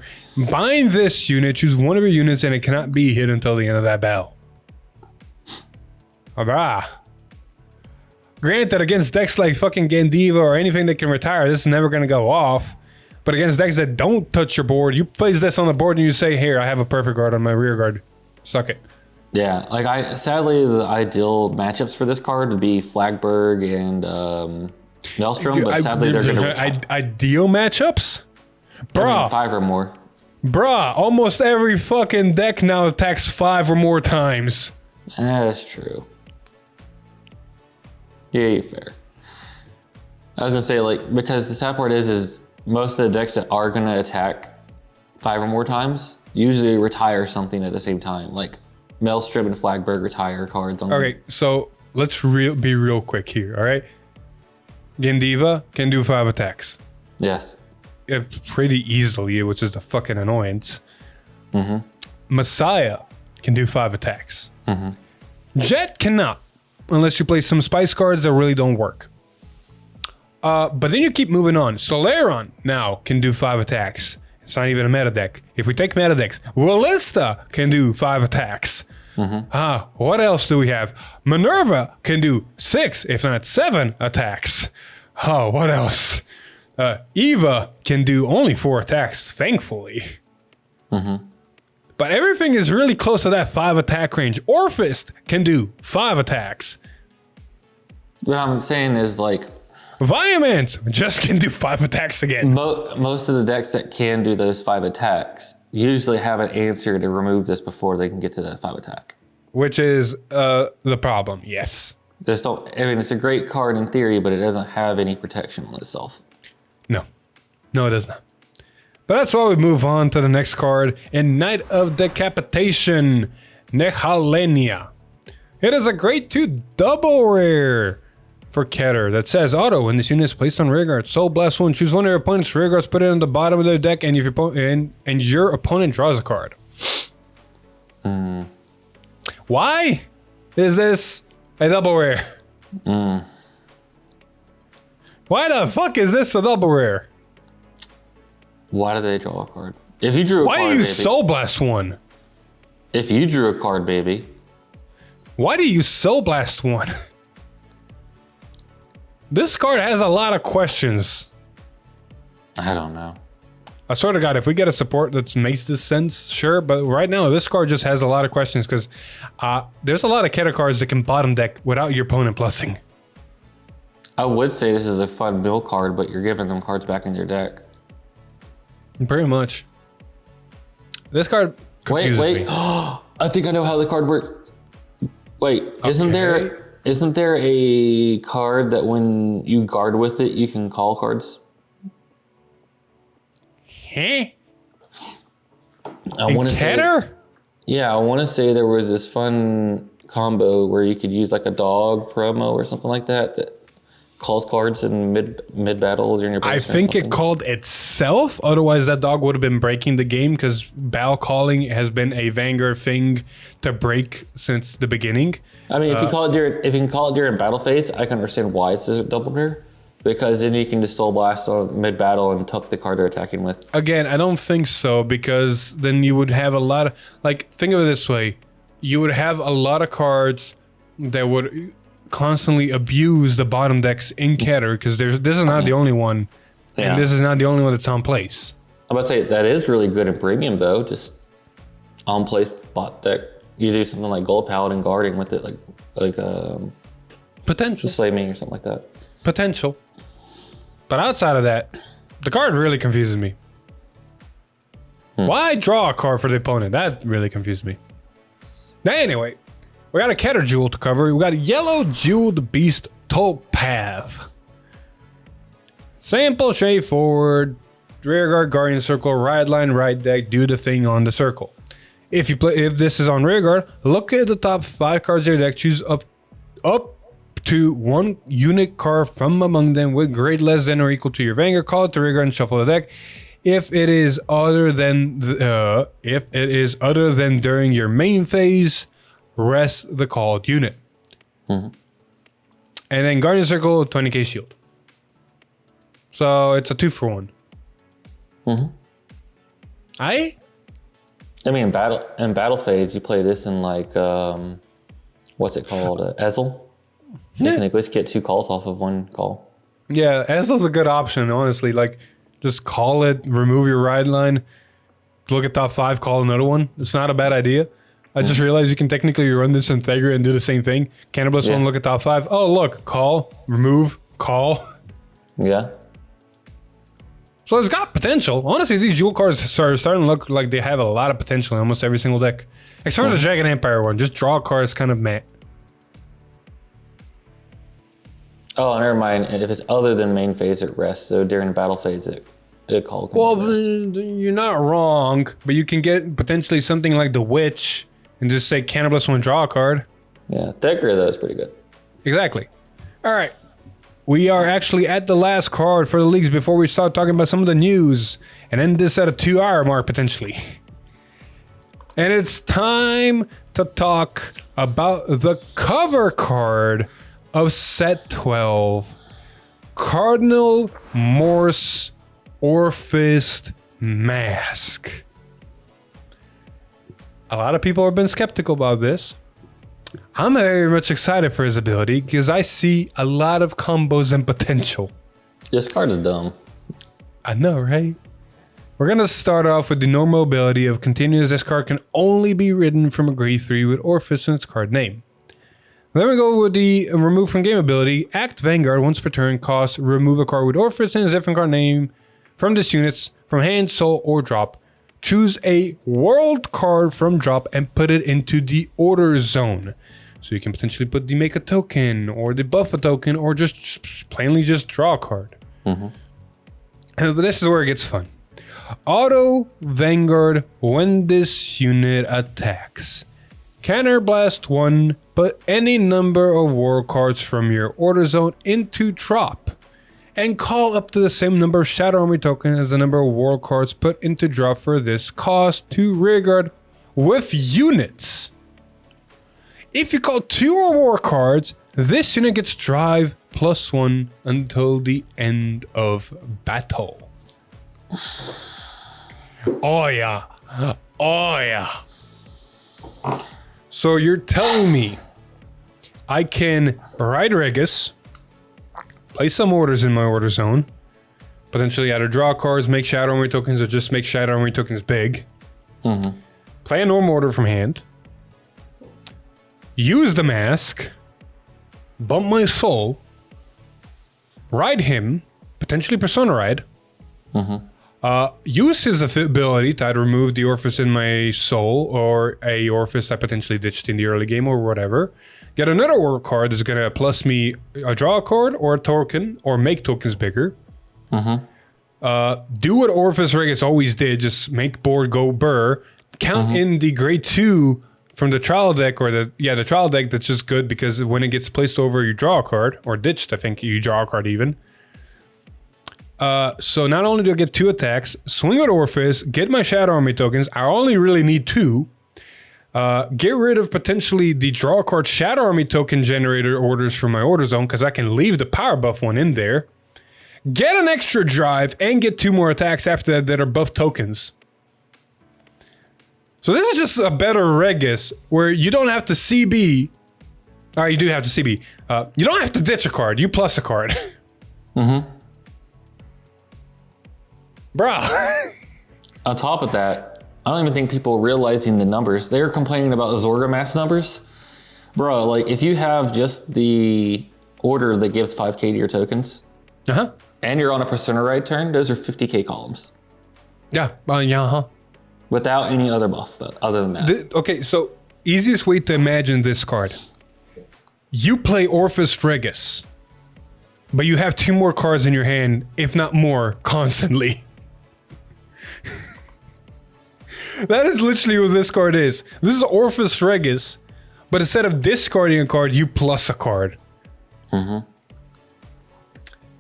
bind this unit, choose one of your units, and it cannot be hit until the end of that battle. Granted, against decks like fucking Gandiva or anything that can retire, this is never going to go off. But against decks that don't touch your board, you place this on the board and you say, here, I have a perfect guard on my rear guard. Suck it. Yeah, like sadly, the ideal matchups for this card would be Flagberg and Maelstrom, but sadly they're going to ideal matchups? Bruh. 5 or more. Bruh, almost every fucking deck now attacks 5 or more times. That's true. Yeah, you're fair. I was going to say, like, because the sad part is most of the decks that are going to attack 5 or more times usually retire something at the same time. Like Maelstrom and Flagberg retire cards. Okay, so let's be real quick here, all right? Gandiva can do 5 attacks. Yes. Pretty easily, which is the fucking annoyance. Messiah can do 5 attacks. Jet cannot, unless you play some spice cards that really don't work. But then you keep moving on. Solaron now can do 5 attacks. It's not even a meta deck. If we take meta decks, Wallista can do 5 attacks. What else do we have? Minerva can do 6, if not 7 attacks. What else? Eva can do only 4 attacks, thankfully. But everything is really close to that 5 attack range. Orphist can do 5 attacks. What I'm saying is like, Viamance just can do 5 attacks again. most of the decks that can do those 5 attacks usually have an answer to remove this before they can get to that 5 attack. Which is the problem, yes. Just don't. I mean, it's a great card in theory, but it doesn't have any protection on itself. No, it does not. But that's why we move on to the next card in Knight of Decapitation, Nehalenia. It is a grade 2 double rare for Keter that says auto when this unit is placed on rearguard. Soul Blast 1. Choose one of your opponent's rearguards, put it on the bottom of their deck, and your opponent draws a card. Why is this a double rare? Why the fuck is this a double rare? Why do they draw a card? If you drew a Why card, do you baby. Soul Blast 1? If you drew a card, baby. Why do you Soul Blast 1? This card has a lot of questions. I don't know. I swear to God, if we get a support that makes this sense, sure. But right now, this card just has a lot of questions because there's a lot of Keter cards that can bottom deck without your opponent plussing. I would say this is a fun mill card, but you're giving them cards back in your deck. Pretty much. This card confuses Wait. me. I think I know how the card works. Wait, isn't there a card that when you guard with it, you can call cards? Huh? I want to say. Keter? Yeah, I want to say there was this fun combo where you could use like a dog promo or something like that calls cards in mid battle during your. I think it called itself. Otherwise, that dog would have been breaking the game because battle calling has been a Vanguard thing to break since the beginning. I mean, if you can call it during battle phase, I can understand why it's a double rare. Because then you can just soul blast on mid battle and tuck the card they're attacking with. Again, I don't think so because then you would have a lot of think of it this way: you would have a lot of cards that would constantly abuse the bottom decks in Keter because this is not the only one, and this is not the only one that's on place. I'm about to say that is really good in premium though. Just on place bot deck, you do something like Gold Paladin guarding with it, like Potential, Slay Me or something like that. potential. But outside of that, the card really confuses me. Why draw a card for the opponent? That really confused me. Now, anyway, we got a Keter Jewel to cover. We got a Yellow Jeweled Beast Topaz. Simple, straightforward. Rearguard, Guardian Circle, right line, right deck, do the thing on the circle. If this is on rearguard, look at the top 5 cards of your deck, choose up to one unique card from among them with grade less than or equal to your Vanguard, call it to rearguard and shuffle the deck. If it is other than during your main phase, rest the called unit. And then Guardian Circle, 20k shield. So it's a 2-for-1. I mean, in battle phase, you play this in like what's it called, Ezel. You can at least get 2 calls off of 1 call. Yeah, Ezel's a good option, honestly. Like, just call it, remove your ride line, look at top 5, call another one. It's not a bad idea. I just realized you can technically run this in Thegra and do the same thing. Cannabis one, look at top 5. Oh, look, call, remove, call. Yeah. So it's got potential. Honestly, these jewel cards are starting to look like they have a lot of potential in almost every single deck. Except for the Dragon Empire one. Just draw a card is kind of meh. Oh, never mind. If it's other than main phase, it rests. So during battle phase, it calls. Well, you're not wrong, but you can get potentially something like the Witch and just say Cannibals one, draw a card. Yeah, Thegra though is pretty good. Exactly. All right. We are actually at the last card for the leagues before we start talking about some of the news and end this at a 2-hour mark potentially. And it's time to talk about the cover card of set 12. Cardinal Morse Orphist Mask. A lot of people have been skeptical about this. I'm very much excited for his ability because I see a lot of combos and potential. This card is dumb. I know, right? We're going to start off with the normal ability of continuous. This card can only be written from a grade 3 with Orphis in its card name. Then we go with the remove from game ability. Act Vanguard once per turn costs remove a card with Orphis in its different card name from this unit's from hand, soul, or drop. Choose a world card from drop and put it into the order zone. So you can potentially put the make a token or the buff a token or just plainly just draw a card. But this is where it gets fun. Auto Vanguard when this unit attacks. Counterblast 1, put any number of war cards from your order zone into drop. And call up to the same number of Shadow Army tokens as the number of war cards put into drop for this cost to rearguard with units. If you call 2 or more cards, this unit gets drive +1 until the end of battle. Oh yeah. Oh yeah. So you're telling me I can ride Regis, play some orders in my order zone, potentially either draw cards, make Shadow Army tokens, or just make Shadow Army tokens big. Play a normal order from hand. Use the mask. Bump my soul. Ride him. Potentially Persona Ride. Use his ability to either remove the Orphis in my soul or a Orphis I potentially ditched in the early game or whatever. Get another order card that's gonna plus me a draw card or a token or make tokens bigger. Do what Orphis Regis always did, just make board go burr. Count in the grade 2 from the trial deck or the trial deck that's just good because when it gets placed over you draw a card or ditched, I think you draw a card even. So not only do I get 2 attacks, swing with Orphis, get my Shadow Army tokens. I only really need 2. Get rid of potentially the draw card Shadow Army token generator orders from my order zone because I can leave the power buff one in there. Get an extra drive and get 2 more attacks after that are buff tokens. So this is just a better Regis where you don't have to CB. Or you do have to CB. You don't have to ditch a card. You plus a card. Bruh. On top of that, I don't even think people realizing the numbers. They're complaining about the Zorgamass numbers. Bro, like if you have just the order that gives 5k to your tokens, and you're on a Persona Ride turn, those are 50k columns. Yeah. Without any other buff other than that. Okay, so easiest way to imagine this card. You play Orphis Regis, but you have 2 more cards in your hand, if not more, constantly. That is literally what this card is. This is Orphis Regis, but instead of discarding a card, you plus a card. And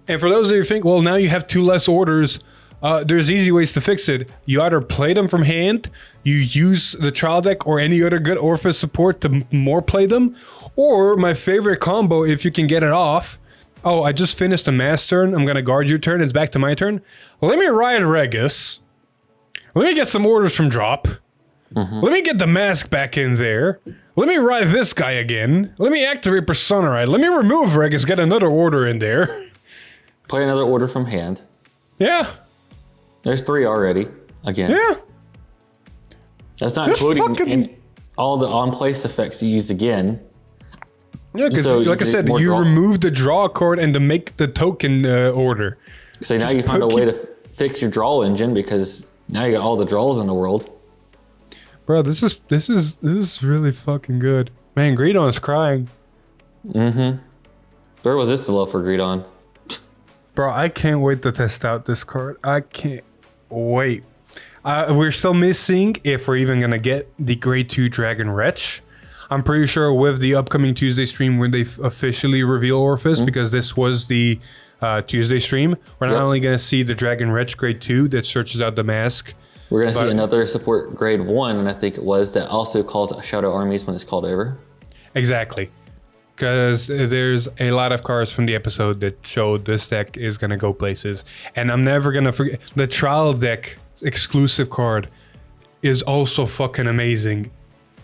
for those of you who think, well, now you have 2 less orders, there's easy ways to fix it. You either play them from hand, you use the trial deck or any other good Orphis support to more play them, or my favorite combo, if you can get it off. Oh, I just finished a mass turn. I'm going to guard your turn. It's back to my turn. Let me ride Regis. Let me get some orders from drop. Let me get the mask back in there. Let me ride this guy again. Let me activate Persona Ride. Let me remove Regis, get another order in there. Play another order from hand. Yeah. There's 3 already. Again. Yeah. That's not including all the on-place effects you used again. Yeah, because So like I said, you remove the draw card and to make the token order. So now you found a way to fix your draw engine because now you got all the draws in the world. Bro, this is really fucking good. Man, Greedon's crying. Where was this the love for Greedon? Bro, I can't wait to test out this card. I can't wait. We're still missing if we're even gonna get the grade 2 Dragon Wretch. I'm pretty sure with the upcoming Tuesday stream when they officially reveal Orphis, because this was the Tuesday stream, we're not only going to see the Dragon Wretch grade 2 that searches out the mask We're going to see another support grade 1, and I think it was, that also calls out Shadow Armies when it's called over. Exactly. Because there's a lot of cards from the episode that showed this deck is going to go places. And I'm never going to forget, the trial deck exclusive card is also fucking amazing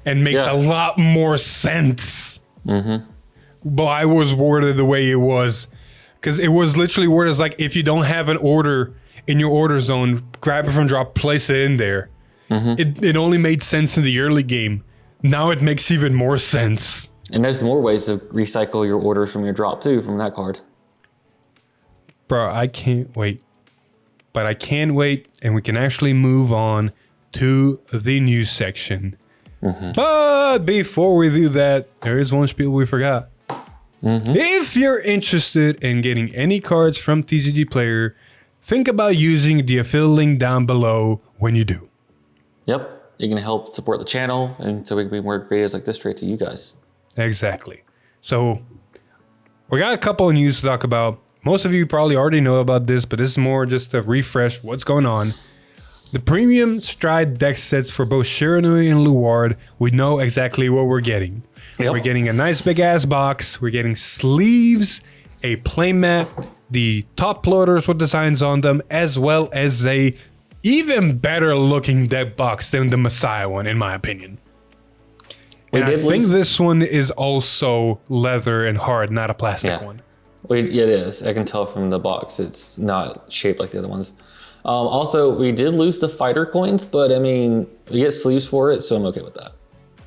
and makes a lot more sense. But I was worded the way it was. Because it was literally worded as like, if you don't have an order in your order zone, grab it from drop, place it in there. It only made sense in the early game. Now it makes even more sense. And there's more ways to recycle your orders from your drop too, from that card. Bro, I can't wait. But I can wait, and we can actually move on to the news section. But before we do that, there is one spiel we forgot. If you're interested in getting any cards from TCG Player, think about using the affiliate link down below when you do. Yep, you can help support the channel, and so we can be more videos like this straight to you guys. Exactly. So we got a couple of news to talk about. Most of you probably already know about this, but this is more just to refresh what's going on. The premium Stride deck sets for both Shiranui and Luard, we know exactly what we're getting. Yep. We're getting a nice big ass box. We're getting sleeves, a playmat, the top loaders with designs on them, as well as a even better looking deck box than the Messiah one, in my opinion. And I think this one is also leather and hard, not a plastic one. It is. I can tell from the box. It's not shaped like the other ones. Also, we did lose the fighter coins, but I mean, we get sleeves for it, so I'm okay with that.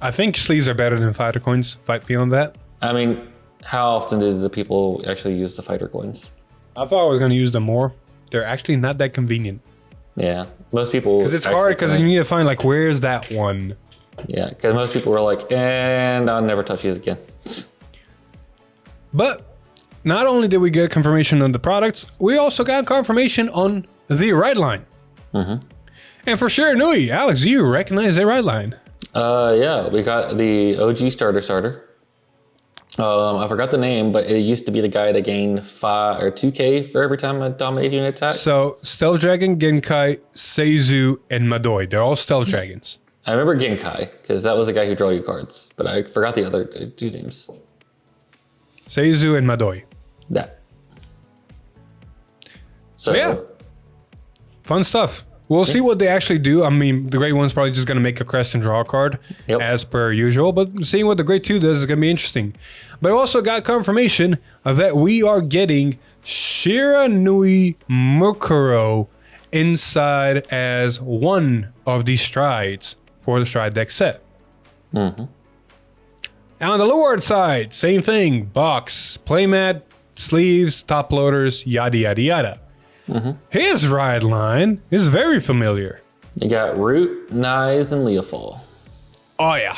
I think sleeves are better than fighter coins. Fight beyond that. I mean, how often do the people actually use the fighter coins? I thought I was going to use them more. They're actually not that convenient. Yeah, most people. Because it's hard because you need to find like, where's that one? Yeah, because most people were like, and I'll never touch these again. But not only did we get confirmation on the products, we also got confirmation on the ride line. And for sure, Nui, Alex, do you recognize the ride line? Yeah, we got the OG starter. I forgot the name, but it used to be the guy that gained 5 or 2k for every time a dominated unit attacks. So Stealth Dragon, Genkai, Seizu, and Madoi. They're all Stealth Dragons. I remember Genkai, because that was the guy who drew you cards, but I forgot the other 2 names. Seizu and Madoi. That. So yeah. Fun stuff. We'll see what they actually do. I mean, the grade 1's probably just going to make a crest and draw a card as per usual, but seeing what the grade 2 does is going to be interesting. But I also got confirmation that we are getting Shiranui Mukuro inside as one of these strides for the Stride deck set. Now on the Luard side, same thing. Box, playmat, sleeves, top loaders, yada, yada, yada. His ride line is very familiar. You got Root, Nyes, and Leofall. Oh, yeah.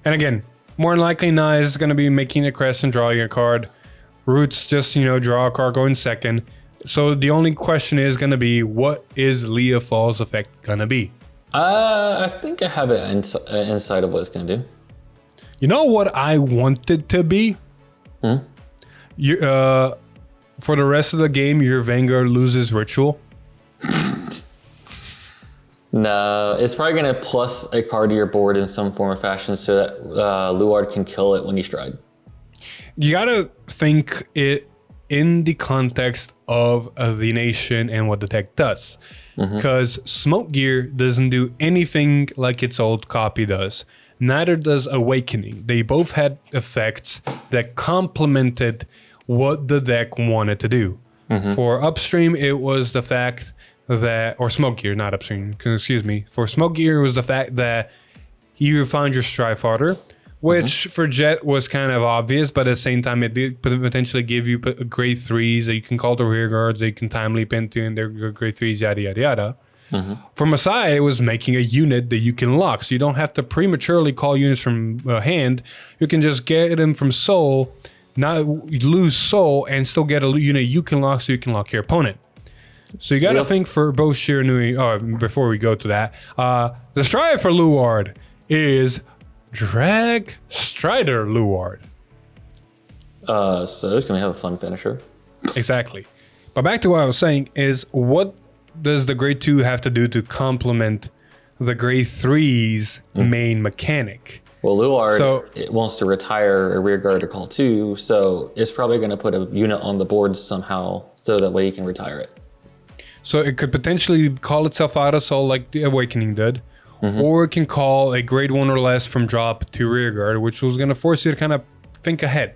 And again, more than likely, Nyes is going to be making a crest and drawing a card. Root's just, draw a card going second. So the only question is going to be, what is Leofall's effect going to be? I think I have it inside of what it's going to do. You know what I want it to be? For the rest of the game, your Vanguard loses Ritual. No, it's probably going to plus a card to your board in some form or fashion so that Luard can kill it when you stride. You got to think it in the context of the nation and what the deck does. Because Smoke Gear doesn't do anything like its old copy does. Neither does Awakening. They both had effects that complemented what the deck wanted to do. For Upstream, it was the fact that, or Smoke Gear, not Upstream, excuse me. For Smoke Gear, it was the fact that you found your Strife Fodder, which for Jet was kind of obvious, but at the same time, it did potentially give you grade 3s that you can call the rear guards, that you can time leap into, and they're grade 3s, yada, yada, yada. For Messiah, it was making a unit that you can lock, so you don't have to prematurely call units from hand. You can just get them from Soul, not lose Soul, and still get a unit you can lock, so you can lock your opponent. So you got to think for both Shiranui. Before we go to that, the Stride for Luard is Drag Strider Luard. So it's going to have a fun finisher. Exactly. But back to what I was saying is, what does the grade 2 have to do to complement the grade 3's main mechanic? Well, Luard So- it wants to retire a rear guard to call 2, so it's probably going to put a unit on the board somehow so that way he can retire it. So it could potentially call itself out of soul like the Awakening did, or it can call a grade 1 or less from drop to rear guard, which was going to force you to kind of think ahead.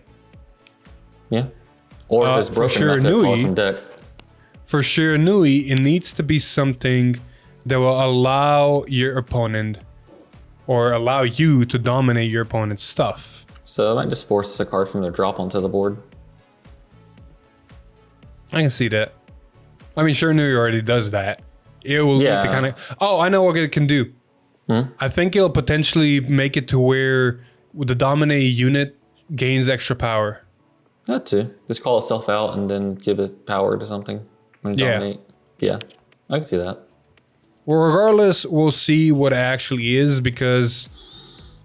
Yeah. Or if it's for broken sure, enough, it falls Nui- from deck. For Shiranui, it needs to be something that will allow your opponent or allow you to dominate your opponent's stuff. So it might just force a card from their drop onto the board. I can see that. I mean, Shiranui already does that. It will Yeah. need to kind of... Oh, I know what it can do. I think it'll potentially make it to where the dominate unit gains extra power. That too. Just call itself out and then give it power to something. When Yeah. dominate. Yeah. I can see that. Well, regardless, we'll see what it actually is, because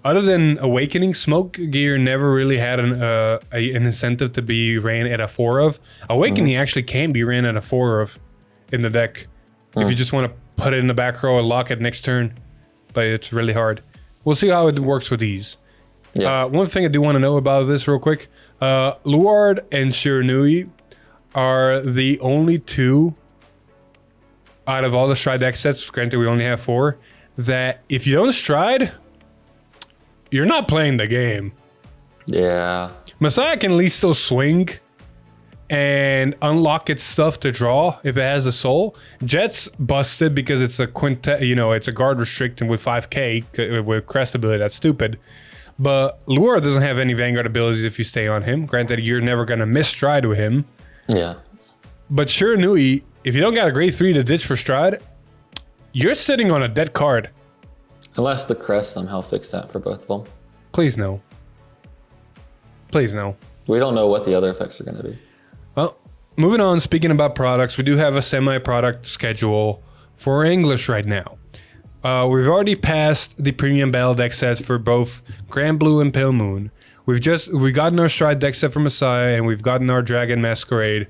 other than Awakening, Smoke Gear never really had an incentive to be ran at a 4 of. Awakening actually can be ran at a 4 of in the deck if you just want to put it in the back row and lock it next turn, but it's really hard. We'll see how it works with these. Yeah. One thing I do want to know about this real quick, Luard and Shiranui are the only two out of all the Stride deck sets, granted we only have 4, that if you don't Stride, you're not playing the game. Yeah. Messiah can at least still swing and unlock its stuff to draw if it has a soul. Jet's busted because it's a quintet, it's a guard restricted with 5k with crest ability. That's stupid. But Luard doesn't have any Vanguard abilities if you stay on him. Granted, you're never going to miss Stride with him. Yeah. But Shiranui, if you don't got a grade 3 to ditch for Stride, you're sitting on a dead card. Unless the crest somehow fixed that for both of them. Please no. Please no. We don't know what the other effects are going to be. Well, moving on, speaking about products, we do have a semi-product schedule for English right now. We've already passed the premium battle deck sets for both Grand Blue and Pale Moon. We've gotten our Stride deck set for Messiah, and we've gotten our Dragon Masquerade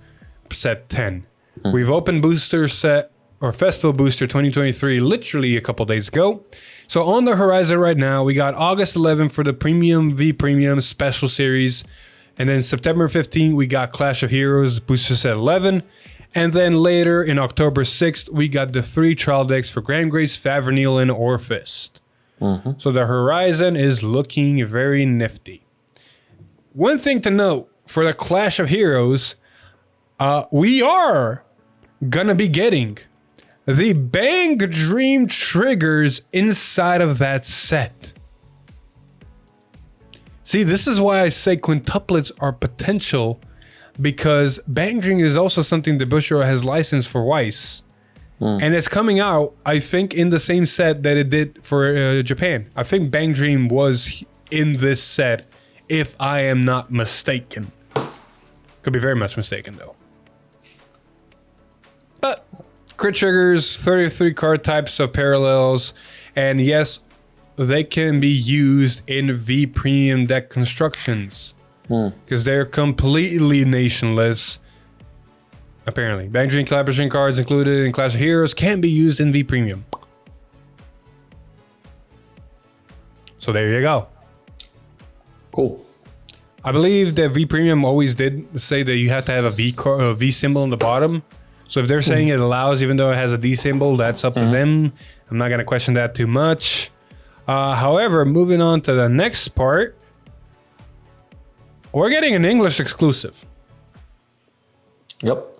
set 10. We've opened booster set or Festival Booster 2023 literally a couple days ago. So on the horizon right now, we got August 11th for the Premium V Premium Special Series. And then September 15th, we got Clash of Heroes Booster Set 11. And then later in October 6th, we got the 3 trial decks for Grand Grace, Favernil, and Orfist. So the horizon is looking very nifty. One thing to note for the Clash of Heroes, we are gonna be getting the Bang Dream triggers inside of that set. See, this is why I say quintuplets are potential, because Bang Dream is also something that Bushiroad has licensed for Weiss. And it's coming out, I think, in the same set that it did for Japan. I think Bang Dream was in this set, if I am not mistaken. Could be very much mistaken, though. But crit triggers, 33 card types of parallels, and yes, they can be used in V Premium deck constructions because they're completely nationless. Apparently, Bang Dream collaboration cards included in Clash of Heroes can be used in V Premium. So there you go. Cool. I believe that V Premium always did say that you have to have a V symbol on the bottom. So if they're saying it allows, even though it has a D symbol, that's up to them. I'm not going to question that too much. However, moving on to the next part, we're getting an English exclusive. Yep.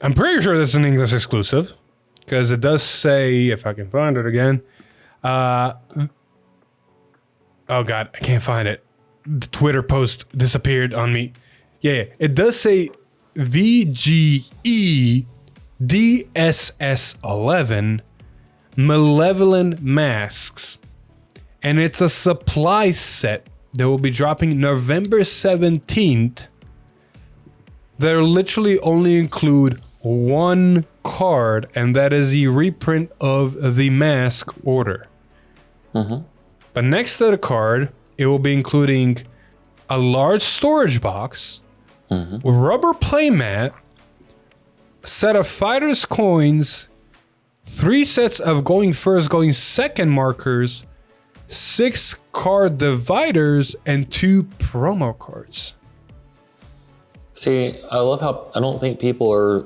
I'm pretty sure this is an English exclusive because it does say, if I can find it again. Oh God, I can't find it. The Twitter post disappeared on me. Yeah, it does say VGE DSS11 Malevolent Masks. And it's a supply set that will be dropping November 17th. That'll literally only include one card, and that is the reprint of the mask order. But next to the card, it will be including a large storage box, rubber playmat, set of fighters coins, 3 sets of going first, going second markers, 6 card dividers, and 2 promo cards. See, I love how I don't think people are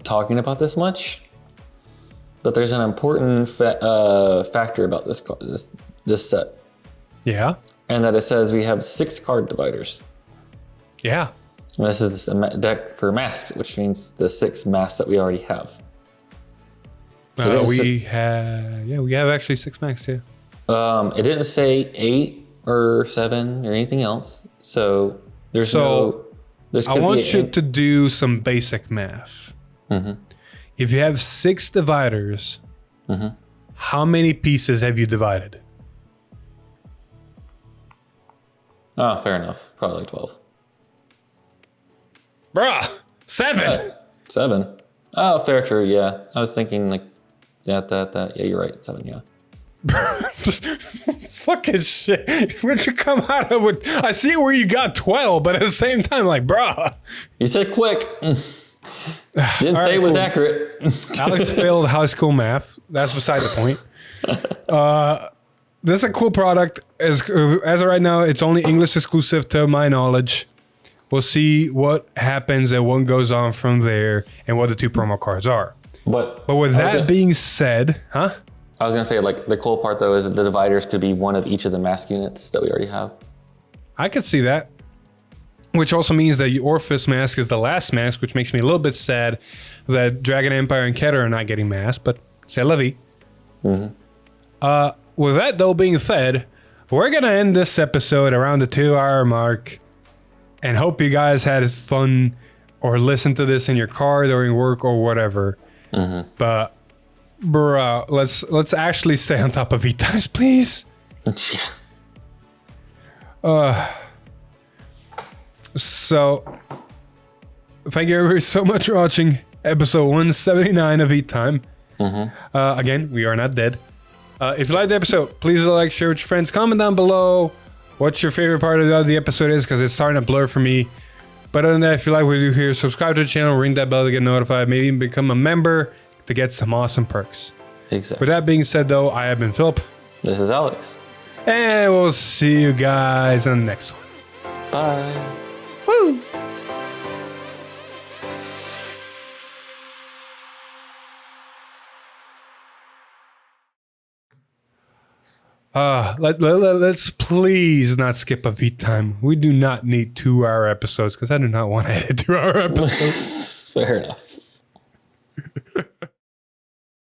talking about this much, but there's an important factor about this set, Yeah. and that it says we have 6 card dividers. Yeah. And this is a deck for masks, which means the 6 masks that we already have. We have actually 6 max, yeah. It didn't say 8 or 7 or anything else, so there's no. I want you to do some basic math. If you have 6 dividers, how many pieces have you divided? Oh, fair enough. Probably like 12. Bruh, 7. 7. Oh, fair, true. Yeah, I was thinking like that. Yeah, you're right. 7. Yeah. Fucking shit. Where'd you come out of with? I see where you got 12, but at the same time, like, bruh. You said quick. Didn't say it was accurate. Alex failed high school math. That's beside the point. This is a cool product. As of right now, it's only English exclusive to my knowledge. We'll see what happens and what goes on from there and what the 2 promo cards are. But with that being said, huh? I was gonna say, like, the cool part though is that the dividers could be one of each of the mask units that we already have. I could see that. Which also means that your Orphis mask is the last mask, which makes me a little bit sad that Dragon Empire and Keter are not getting masked, but c'est la vie. With that though being said, we're gonna end this episode around the 2-hour mark and hope you guys had fun or listened to this in your car during work or whatever. But bro, let's actually stay on top of V-Times, please. So thank you everybody so much for watching episode 179 of V-Time. Again, we are not dead. If you liked the episode, please like, share with your friends, comment down below what your favorite part of the episode is, because it's starting to blur for me. But other than that, if you like what we do here, subscribe to the channel, ring that bell to get notified, maybe even become a member to get some awesome perks. Exactly. With that being said though, I have been Philip. This is Alex. And we'll see you guys on the next one. Bye. Woo! Let's please not skip a V-Time. We do not need 2-hour episodes because I do not want to edit 2-hour episodes. Fair enough.